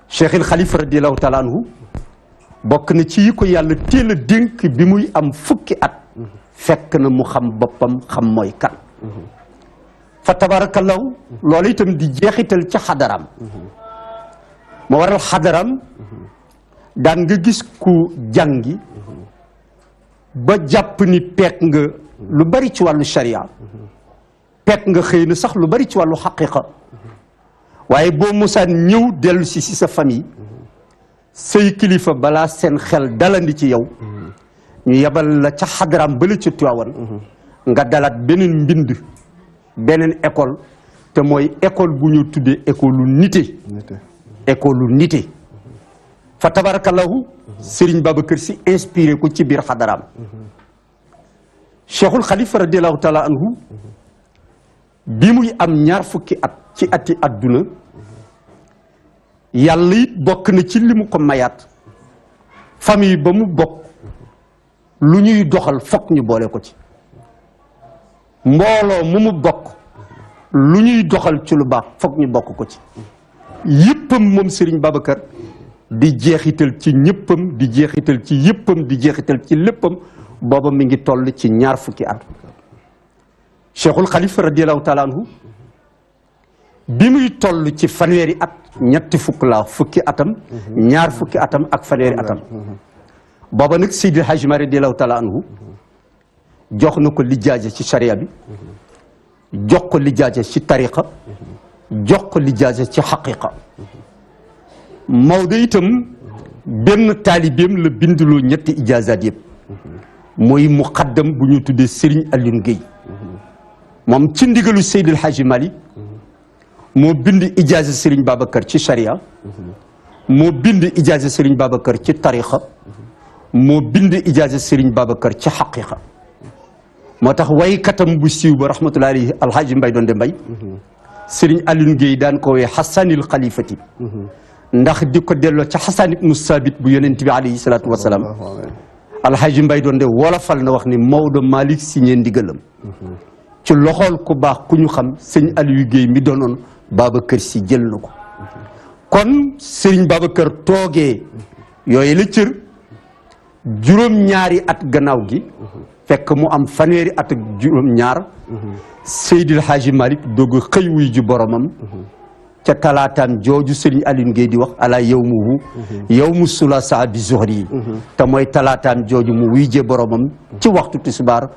Speaker 14: Cheikhul Khalifa radiallahu taala anhu bokk na ci yi ko yàlla teel a dénk bi muy am fukki at fekk na mu xam boppam xam mooy kan fa tabarakallahu loolu itam di jeexital ca xadaram moo waral xadaram daan nga gis ku jàngi ba jàpp ni peek nga lu bari ci wàllu sharia peek nga xëy na sax lu bari ci wàllu xaqiqa waaye boo mosaan ñëw dellu si sa famille say kilifa balaa seen xel dalandi ci yow ñu yebal la ca xadaram bala ca Tiwaawan nga dalaat beneen mbind beneen école te mooy école bu ñu tuddee école lu nite école lu nite fa tabarakallahu Serigne Babacar Sy inspiré ko ci biir xadaraam Cheikhul Khalifa radiallahu taala anhu bi muy am ñaar fukki at ci ati adduna yàlla it bokk na ci li mu ko mayaat famille ba mu bokk lu ñuy doxal fokk ñu boole ko ci mbooloo mu mu bokk lu ñuy doxal ci lu baax fokk ñu bokk ko ci yëppam moom Serigne Babacar di jeexital ci ñëppam di jeexital ci yëppam di jeexital ci léppam booba mi ngi toll ci ñaar fukki at Cheikhul Khalifa radiallahu taala anhu bi muy toll ci fanweeri at ñetti fukk la fukki atam ñaar fukki atam ak fanweeri atam booba nag Seydi Hadji Malick radiallahu taala anhu jox na ko lijaaja ci sharia bi jox ko lijaaja ci tariqa jox ko lijaaja ci xaqiqa Maodo itam benn taalibeem la binduloo ñetti ijaazaat yëpp mooy muqaddam bu ñu tuddee Serigne Alioune Guèye moom ci ndigalu Seydi El Hadji Malick moo bind ijaaza Serigne Babacar ci sharia moo bind ijaaza Serigne Babacar ci tariqa moo bind ijaaza Serigne Babacar ci xaqiqa moo tax waykatam bu siiw ba rahmatullahi alayhi alhaaji Mbay Donde Mbay Serigne Alioune Guèye daan ko wee Hassanil Khalifati ndax di ko delloo ca Hassan ibnu Sabit bu yonent bi alayhi salaatu wasalaam alhaaji Mbay Donde wolofal na wax ni Maodo Malick signé ndigalam ci loxool ku baax ku ñu xam sëñ Aliou Guèye mi doonoon Babacar Sy jël na ko kon Serigne Babacar toogee yooyu la cër juróom-ñaari at gannaaw gi fekk mu am fanweeri at ak juróom-ñaar Seydil Hadji Malick doog a xëy wuy ji boromam ca talaataam jooju Serigne Alioune Guèye di wax ala yawmuhu yawmu sulasa bi zuhri yi te mooy talaataam jooju mu wuy jee boromam ci waxtu tisbaar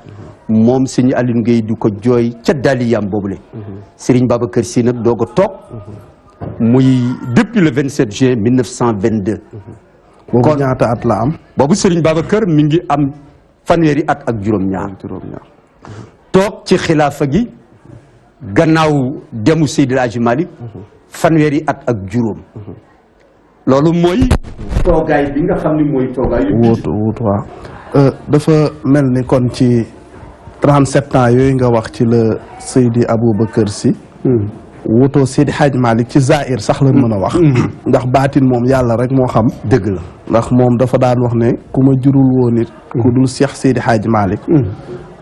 Speaker 14: moom Serigne Alioune Guèye di ko jooy ca daliyam boobule Serigne Babacar Sy nag doog a toog muy depuis le 27 juin 1922
Speaker 13: boobu ñaata at la am
Speaker 14: boobu Serigne Babacar mi ngi am fanweeri at ak juróom-ñaar toog ci xilaafa gi gannaaw demu Seydi El Hadji Malick fanweeri at ak juróom loolu mooy toogaay bi nga xam ne mooy toogaay
Speaker 13: wuutu waaw dafa mel ni kon ci 37 ans yooyu nga wax ci la Seydi Aboubacar Sy wutoo Seydi Hadji Malick ci Zahir sax la mën a wax ndax baatin moom yàlla rek moo xam
Speaker 14: dëgg la
Speaker 13: ndax moom dafa daan wax ne ku ma jurul woon nit ku dul Cheikh Seydi Hadji Malick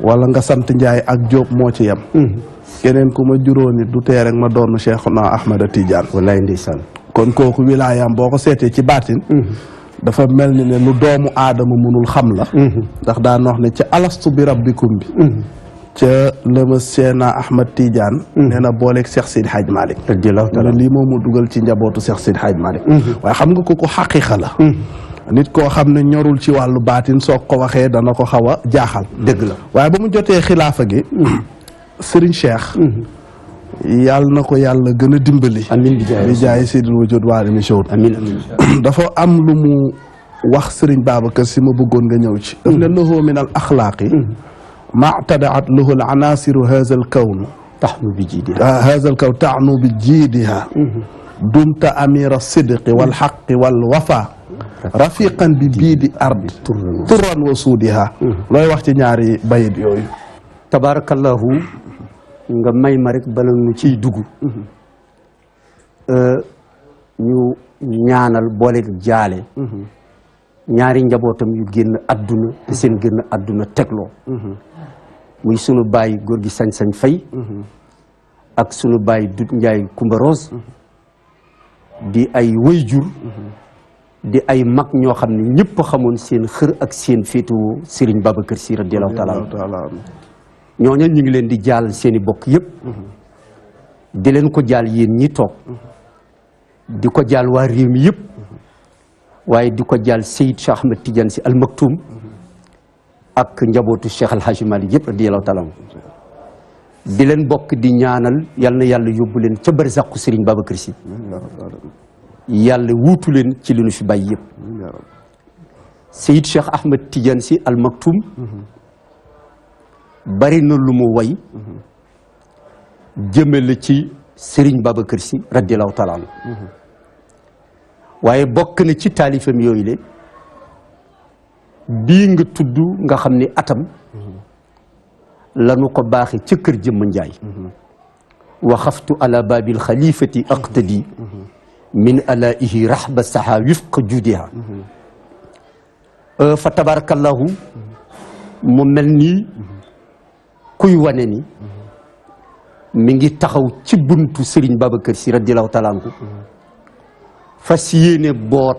Speaker 13: wala nga sant Njaay ak Jóob moo ci yem keneen ku ma juróo nit du tee rek ma doon Cheikhuna Ahmada Tidiane
Speaker 14: wallaay ndeysaan
Speaker 13: kon kooku wilaayam boo ko seetee ci baatin dafa mel ni ne lu doomu aadama mënul xam la ndax daan wax ne ca alastu bi rabbikum bi ca la ma Seena Ahmad Tidiane nee na booleeg Cheikh Seydi Hadji Malick lii moom mu dugal ci njabootu Cheikh Seydi Hadji Malick waaye xam nga kooku xaqiqa la nit koo xam ne ñorul ci wàllu baatin soo ko waxee dana ko xaw a jaaxal.
Speaker 14: dëgg la
Speaker 13: waaye ba mu jotee xilaafa gi Serigne Cheikh yàlla na ko yàlla gën a dimbali.
Speaker 14: amiin bi
Speaker 13: jaay Seydil Wujud waa émission
Speaker 14: amiin amiin
Speaker 13: dafa am lu mu wax Serigne Babacar si ma bëggoon nga ñëw ci. daf ne lahu min al axlaaqi معتدعت له العناصر هذا الكون
Speaker 14: تحنو بجيدها
Speaker 13: هذا الكون تعنو بجيدها دمت أمير الصدق والحق والوفاء رفيقا ببيد أرض طرا وسودها looy wax ci ñaari bayit yooyu
Speaker 14: tabarakallahu nga may ma rek bala ñu ciy dugg ñu ñaanal boole jaale ñaari njabootam yu génn adduna te seen génn adduna tegloo muy sunu baay góor gi sañ-sañ fay ak sunu baay Dut Njaay Kumba Rose di ay wayjur di ay mag ñoo xam ne ñëpp xamoon seen xër ak seen féetewoo Serigne Babacar Sy radiyallahu taala ñooñu ñu ngi leen di jaal seeni bokk yëpp di leen ko jaal yéen ñi toog di ko jaal waa réew mi yëpp waaye di ko jaal Seyid Cheikh Ahmed Tidiane Sy Al Maktoum ak njabootu Cheikh Al Hadji Malick yëpp radiyallahu taala di leen bokk di ñaanal yal na yàlla yóbbu leen ca barzaqu Serigne Babacar Sy yàlla wuutu leen ci li nu fi bàyyi yëpp Seyid Cheikh Ahmed Tidiane Sy Al Maktoum bari na lu mu way jëmale ci Serigne Babacar Sy radiyallahu taala waaye bokk na ci taalifam yooyu le bii nga tudd nga xam ne atam lanu ko baaxe ca kër Jëmm Njaay waxaftu ala babil xalifati aqtadi min alaihi rahba saha wifqa judiha fa tabarakallahu mu mel nii kuy wane ni mi ngi taxaw ci buntu Serigne Babacar Sy radiyallahu taala anhu fas yéene boot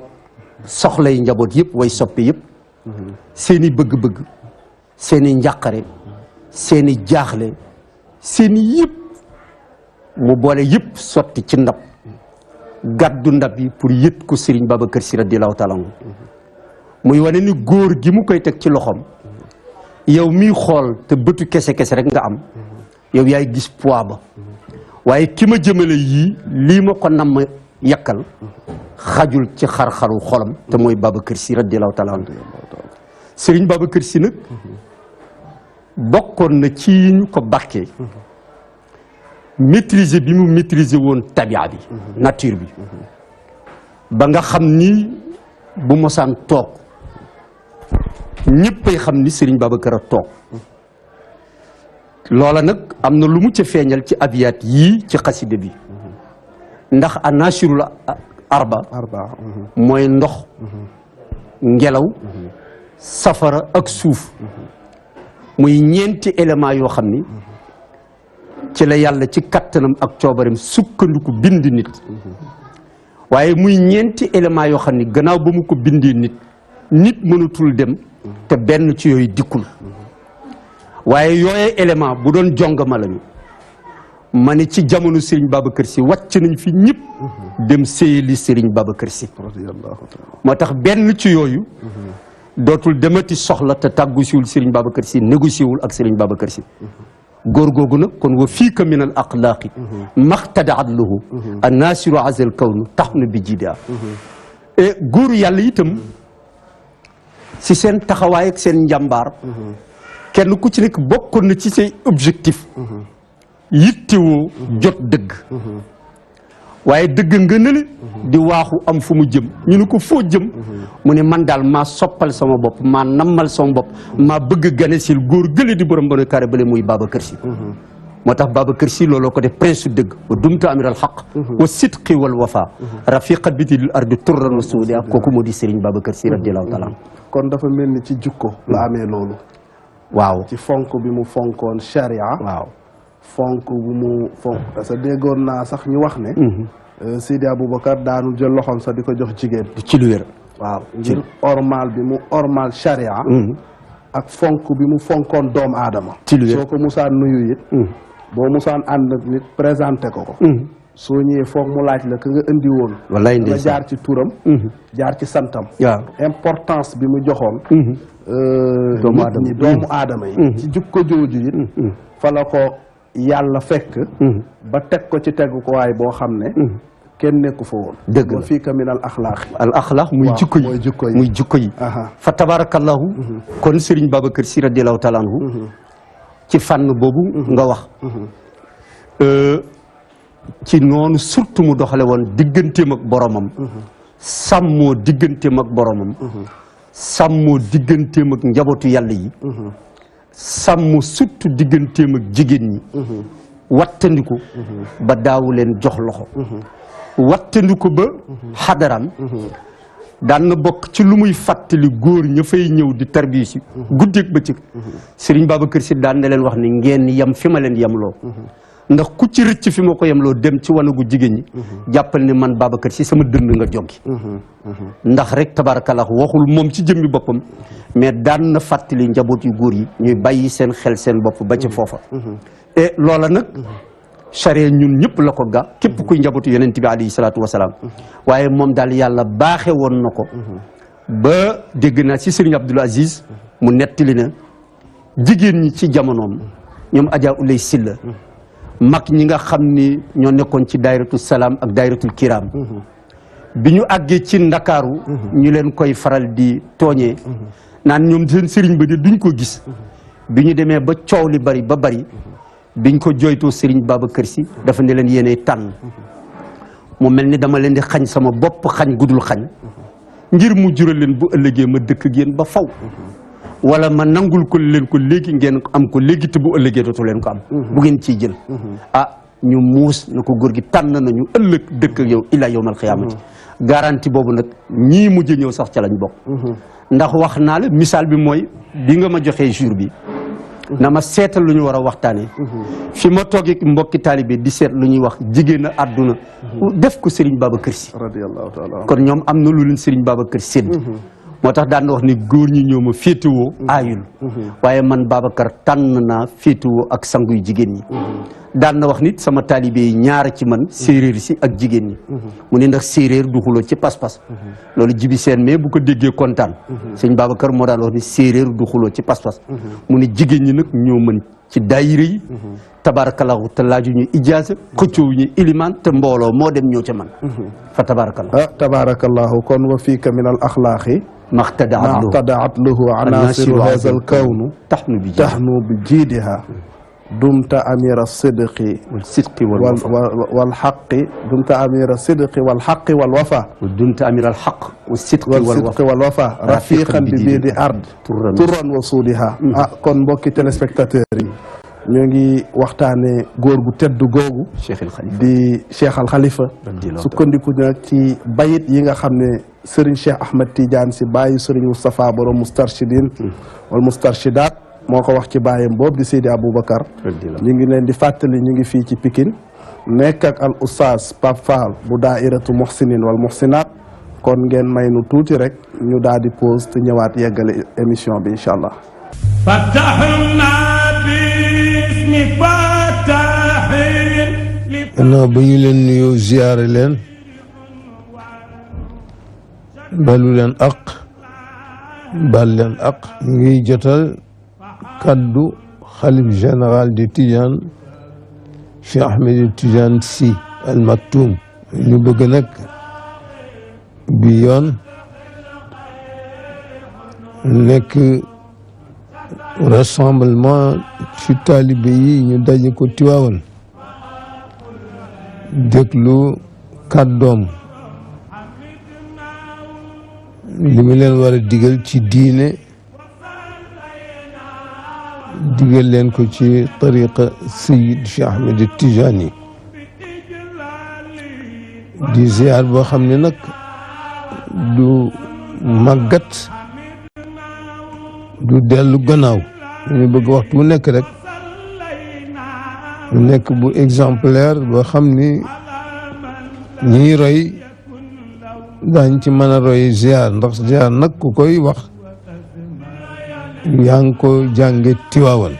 Speaker 14: soxlay njaboot yëpp way soppe yëpp seeni bëgg-bëgg seeni njàqare seeni jaaxle seeni yëpp mu boole yëpp sotti ci ndab gàddu ndab yi pour yët ko Serigne Babacar Sy radiyallahu taala anhu muy wane ni góor gi mu koy teg ci loxoom yow miy xool te bëtu kese-kese rek nga am yow yaay gis poids ba waaye ki ma jëmale yii lii ma ko nam yakkal xajul ci xar-xaru xolam te mooy Babacar Sy radiyallahu taala anhu Serigne Babacar Sy nag bokkoon na ci ñu ko bàkkee maîtriser bi mu maîtriser woon tabia bi nature bi ba nga xam ni bu mosaan toog ñëppay xam ni Serigne Babacar a toog loola nag am na lu mu ca feeñal ci abiyaat yii ci xaside bi ndax a nasirul arba mooy ndox ngelaw safara ak suuf muy ñeenti élément yoo xam ni ci la yàlla ci kattanam ak coobareem sukkandiku bind nit waaye muy ñeenti élément yoo xam ni gannaaw ba mu ko bindee nit mënatul dem te benn ci yooyu dikkul waaye yooyee élément bu doon jongama lañu ma ne ci jamono Serigne Babacar Sy wàcc nañ fi ñëpp dem séyali Serigne Babacar Sy moo tax benn ci yooyu dootul demati soxla te tàggusiwul Serigne Babacar Sy négocié wul ak Serigne Babacar Sy góor googu nag kon wa fiika min al axlaaqi maxtadaat lahu a naasiru azal kawnu tax na bi jidaa et góoru yàlla itam si seen taxawaay ak seen njàmbaar kenn ku ci nekk bokkoon na ci say objectif yittewoo jot dëgg waaye dëgg nga nële di waaxu am fu mu jëm ñu ne ko foo jëm mu ne man daal maa soppal sama bopp maa nammal sama bopp maa bëgg ganesil góor gële di borom bone carré bale muy Babacar Sy moo tax Babacar Sy looloo ko def prince su dëgg wa dumta amiral xaq wa sidqi wal wafa rafiqat biti lil ardi turran wa suudi ak kooku moo di Serigne Babacar Sy radiyallahu taala
Speaker 13: kon dafa mel ni ci jukko la amee loolu
Speaker 14: waaw
Speaker 13: ci fonk bi mu fonkoon charia
Speaker 14: waaw
Speaker 13: fonk bu mu fonk parce que déggoon naa sax ñu wax ne Seydi Aboubacar daanu jël loxoom sax di ko jox jigéen
Speaker 14: ci lu wér
Speaker 13: waaw ngir ormal bi mu ormal charia ak fonk bi mu fonkoon doomu aadama
Speaker 14: ci lu wér
Speaker 13: soo ko musaan nuyu it boo musaan ànd ak nit présenté ko soo ñëwee foog mu laaj la ka nga indi woon.
Speaker 14: wallaay
Speaker 13: nga jaar ci turam. jaar ci santam.
Speaker 14: waaw
Speaker 13: importance bi mu joxoon. doomu aadama yi. ci jukko jooju it. fa la ko yàlla fekk. ba teg ko ci teguwaay boo xam ne. kenn nekku fa woon.
Speaker 14: dëgg la
Speaker 13: fii ka min al axlaaq.
Speaker 14: al axlaaq muy jikko yi muy jikko yi. fa tabarakallahu kon Serigne Babacar Sy radiyallahu taala anhu ci fànn boobu nga wax. ci noonu surtout mu doxale woon digganteem ak boromam. sàmmoo digganteem ak boromam. sàmmoo digganteem ak njabootu yàlla yi. sàmm surtout digganteem ak jigéen ñi. wattandiku ba daawu leen jox loxo. wattandiku ba xadaram daan na bokk ci lu muy fàttali góor ña fay ñëw di tarbiyu si guddeeg bëccëg. Serigne Babacar Sy daan na leen wax ni ngeen yem fi ma leen yemloo. ndax ku ci rëcc fi ma ko yemloo dem ci wanagu jigéen ñi. jàppal ni man Babacar Sy sama dënd nga joggi. ndax rek tabarakallah waxul moom ci jëmmi boppam mais daan na fàttali njaboot yu góor yi ñuy bàyyi seen xel seen bopp ba ci foofa. et loola nag charia ñun ñëpp la ko ga képp kuy njabootu yonent bi alayhi salaatu wasalaam. waaye moom daal yàlla baaxe woon na ko. ba dégg naa ci Serigne Abdoul Aziz mu nettali na jigéen ñi ci jamonoom ñoom Adja Ulay Silla mag ñi nga xam ni ñoo nekkoon ci daayiratul salaam ak daayiratul kiram bi ñu àggee ci ndakaaru ñu leen koy faral di tooñee naan ñoom seen sëriñ ba de duñ ko gis bi ñu demee ba coow li bari ba bari biñ ko jooytoo Serigne Babacar Sy dafa ne leen yéenay tànn mu mel ni dama leen di xañ sama bopp xañ gudul xañ ngir mu jural leen bu ëllëgee ma dëkk ak yéen ba faw wala ma nangul ko leen ko léegi ngeen am ko léegi te bu ëllëgee dootu leen ko am bu ngeen ciy jël ñu muus na ko góor gi tànn nañu ëllëg dëkk ak yow ila yawmal xiyaamati garantie boobu nag ñii mujj ñëw sax ca lañ bokk ndax wax naa la misaal bi mooy bi nga ma joxee jour bi na ma seetal lu ñu war a waxtaanee fi ma toogee mbokki taalibe di seet lu ñuy wax jigéen a àdduna def ko Serigne Babacar Sy
Speaker 13: radiyallahu taala
Speaker 14: kon ñoom am na lu leen Serigne Babacar Sy sédd moo tax daan na wax ni góor ñi ñëw ma féetewoo aayul waaye man Babacar tànn naa féetewoo ak sanguy jigéen ñi daan na wax nit sama taalibe yi ñaar ci man séeréer si ak jigéen ñi mu ne ndax séeréer du xuloo ci pas-pas loolu jibi seen mais bu ko déggee kontaan sëñ Babacar moo daan wax ni séeréer du xuloo ci pas-pas mu ne jigéen ñi nag ñoo mën ci daayira yi tabarakallahu te laaju ñu ijaasa xëccoowu ñu ilimaan te mbooloo moo dem ñëw ca man fa tabarakallahu
Speaker 13: tabarakallahu kon wa fiika min al axlaaqi
Speaker 14: maxtadaat
Speaker 13: lahu anaasiru haza al kawnu taxnu bi jiidiha dumta amira sidqi walxaqi dumta amira sidqi walxaqi walwafa
Speaker 14: dumta amira alxaq
Speaker 13: walsidqi walwafa rafiqan bi biidi ard turan wa suudiha kon mbokki téléspectateurs yi ñoo ngi waxtaane góor gu tedd googu di Cheikh Al Khalifa sukkandiku nag ci bayit yi nga xam ne Serigne Cheikh Ahmed Tidiane Sy bàyyi Serigne Moustapha borom mustarshidin wal mustarshidat moo ko wax ci bàyyam boobu di Seydi Aboubacar ñu ngi leen di fàttali ñu ngi fii ci Pikine nekk ak al oustaz Pape Fall bu daairatu muhsinin wal muhsinat kon ngeen may nu tuuti rek ñu daal di pause te ñëwaat yeggale émission bi incha allah
Speaker 15: gannaaw ba ñu leen nuyoo ziyaare leen balu leen aq bal leen aq ñu ngi jotal kaddu xalif général de Tidiane Cheikh Ahmed Tidiane Sy Al Maktoum ñu bëgg nag bi yoon nekk rassemblement ci taalibe yi ñu daje ko Tiwaawan déglu kàddoom li mu leen war a digal ci diine digal leen ko ci tariqa Seyid Cheikh Ahmed Tijani di ziar boo xam ne nag du màggat du dellu gannaaw ñu bëgg waxtu bu nekk rek mu nekk bu exemplaire boo xam ni ñiy roy daañ ci mën a roy ziar ndax ziar nag ku koy wax yaa ngi ko jànge Tiwaawan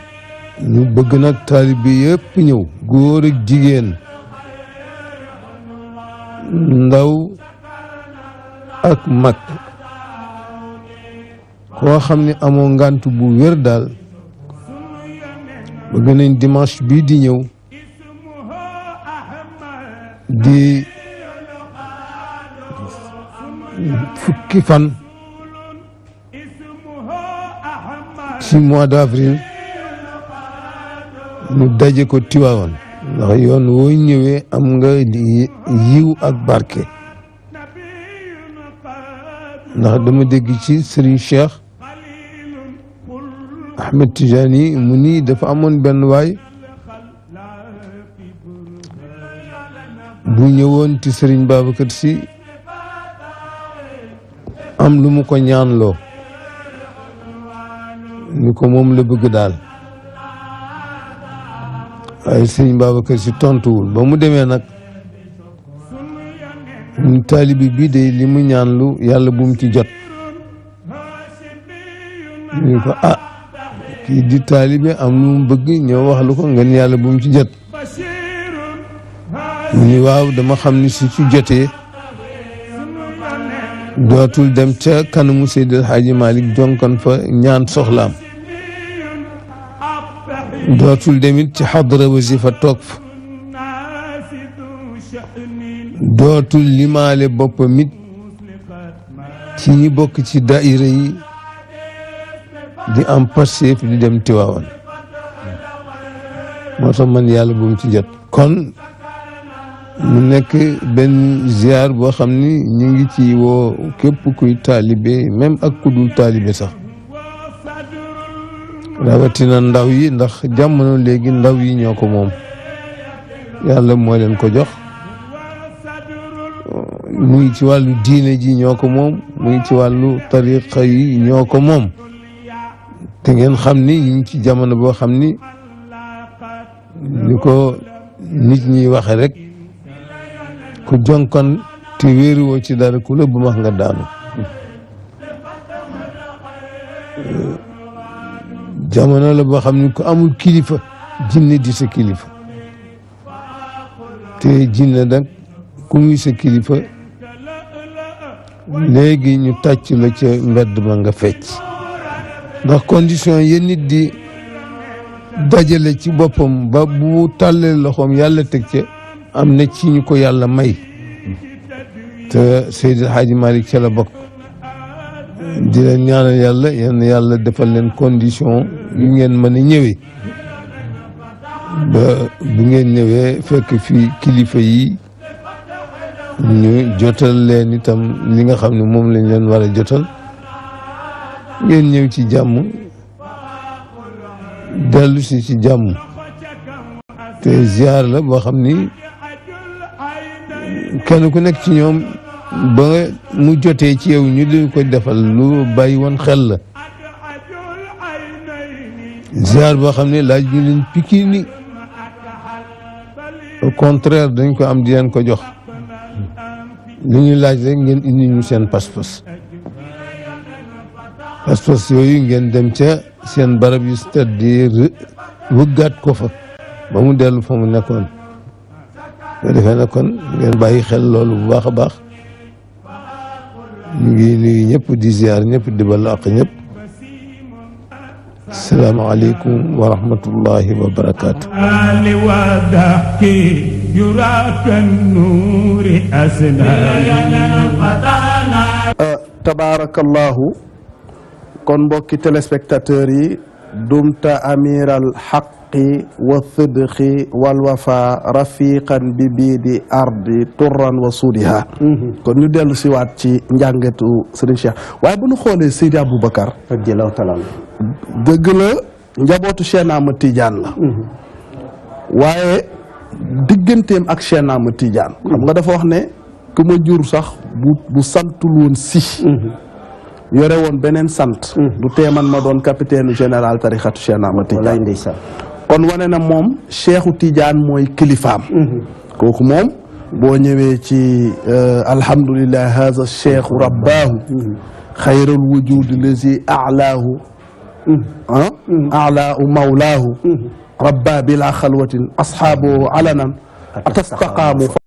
Speaker 15: ñu bëgg nag taalibe yëpp ñëw góor ak jigéen ndaw ak mag koo xam ne amoo ngant bu wér daal bëgg nañ dimanche bii di ñëw di fukki fan ci mois d'avril ñu daje ko Tiwaawan ndax yoon woo ñëwee am nga yiw ak barke ndax dama dégg ci Serigne Cheikh Ahmed Tijani mu ni dafa amoon benn waay bu ñëwoon ci Serigne Babacar Sy am lu mu ko ñaanloo ni ko moom la bëgg daal waaye Serigne Babacar Sy tontuwul ba mu demee nag taalibi bi de li mu ñaanlu yàlla bu mu ci jot ñu ko kii di taalibe am lu mu bëgg ñëw wax lu ko ngeen yàlla bu mu ci jot mu ni waaw dama xam ni su ci jotee dootul dem ca kanamu Seydi El Hadji Malick jonkan fa ñaan soxlaam dootul demit ci xadra wasifa toog fa dootul limaale boppam it ci ñi bokk ci daayira yi di am passeef di dem Tiwaawan moo tax man yàlla bu mu ci jot kon mu nekk benn ziar boo xam ni ñu ngi ci woo képp kuy taalibe même ak ku dul taalibe sax rawatina ndaw yi ndax jamono léegi ndaw yi ñoo ko moom yàlla moo leen ko jox muy ci wàllu diine ji ñoo ko moom muy ci wàllu tariqa yi ñoo ko moom te ngeen xam ni ñu ngi ci jamono boo xam ni ni ko nit ñi waxe rek ku jonkon te wéeruwoo ci dara ku la bu max nga daanu jamono la boo xam ni ku amul kilifa jinne di sa kilifa te jinne nag ku muy sa kilifa léegi ñu tàcc la ca mbedd ma nga fecc ndax condition yi nit di dajale ci boppam ba bu tàllee loxoom yàlla teg ca am na ci ñu ko yàlla may te Seydi El Hadji Malick ca la bokk di leen ñaanal yàlla yenn yàlla defal leen condition yu ngeen mën a ñëwee ba bu ngeen ñëwee fekk fii kilifa yi ñu jotal leen itam li nga xam ne moom lañ leen war a jotal ngeen ñëw ci jàmm dellu si ci jàmm te ziar la boo xam ni kenn ku nekk ci ñoom ba mu jotee ci yow ñu leen ko defal lu bàyyi woon xel la ziar boo xam ne laaj ñu leen pikini au contraire dañ ko am di leen ko jox li ñu laaj rek ngeen indi ñu seen pas-pas pas-pas yooyu ngeen dem ca seen barab yu c'est-à-dire wëggaat ko fa ba mu dellu fa mu nekkoon nga defee na kon ngeen bàyyi xel loolu bu baax a baax ñu ngi nuyu ñëpp di ziar ñëpp di balu ak ñëpp asalaamaaleykum wa rahmatullahi wa barakaatu.
Speaker 13: tabaarakallahu kon mbokki téléspectateurs yi dumta amiral xaqi wa sidqi wal wafa rafiqan bi biidi ardi turran wa suudiha kon ñu dellu siwaat ci njàngetu Serigne Cheikh waaye bu ñu xoolee Seydi Aboubacar radiyallahu taala dëgg la njabootu Cheikh Ahmad Tidiane la waaye digganteem ak Cheikh Ahmad Tidiane xam nga dafa wax ne ku ma jur sax bu santul woon si yore woon beneen sant du teeman ma doon capitaine général tarixatu Cheikh Ahmad Tidiane kon wane na moom Cheikhu Tidiane mooy kilifaam kooku moom boo ñëwee ci alhamdulillah haza cheikhu rabbaahu xayral wujudi lazi alaahu alaahu mawlaahu rabba bila xalwatin asxaabu alanan atastaqaamu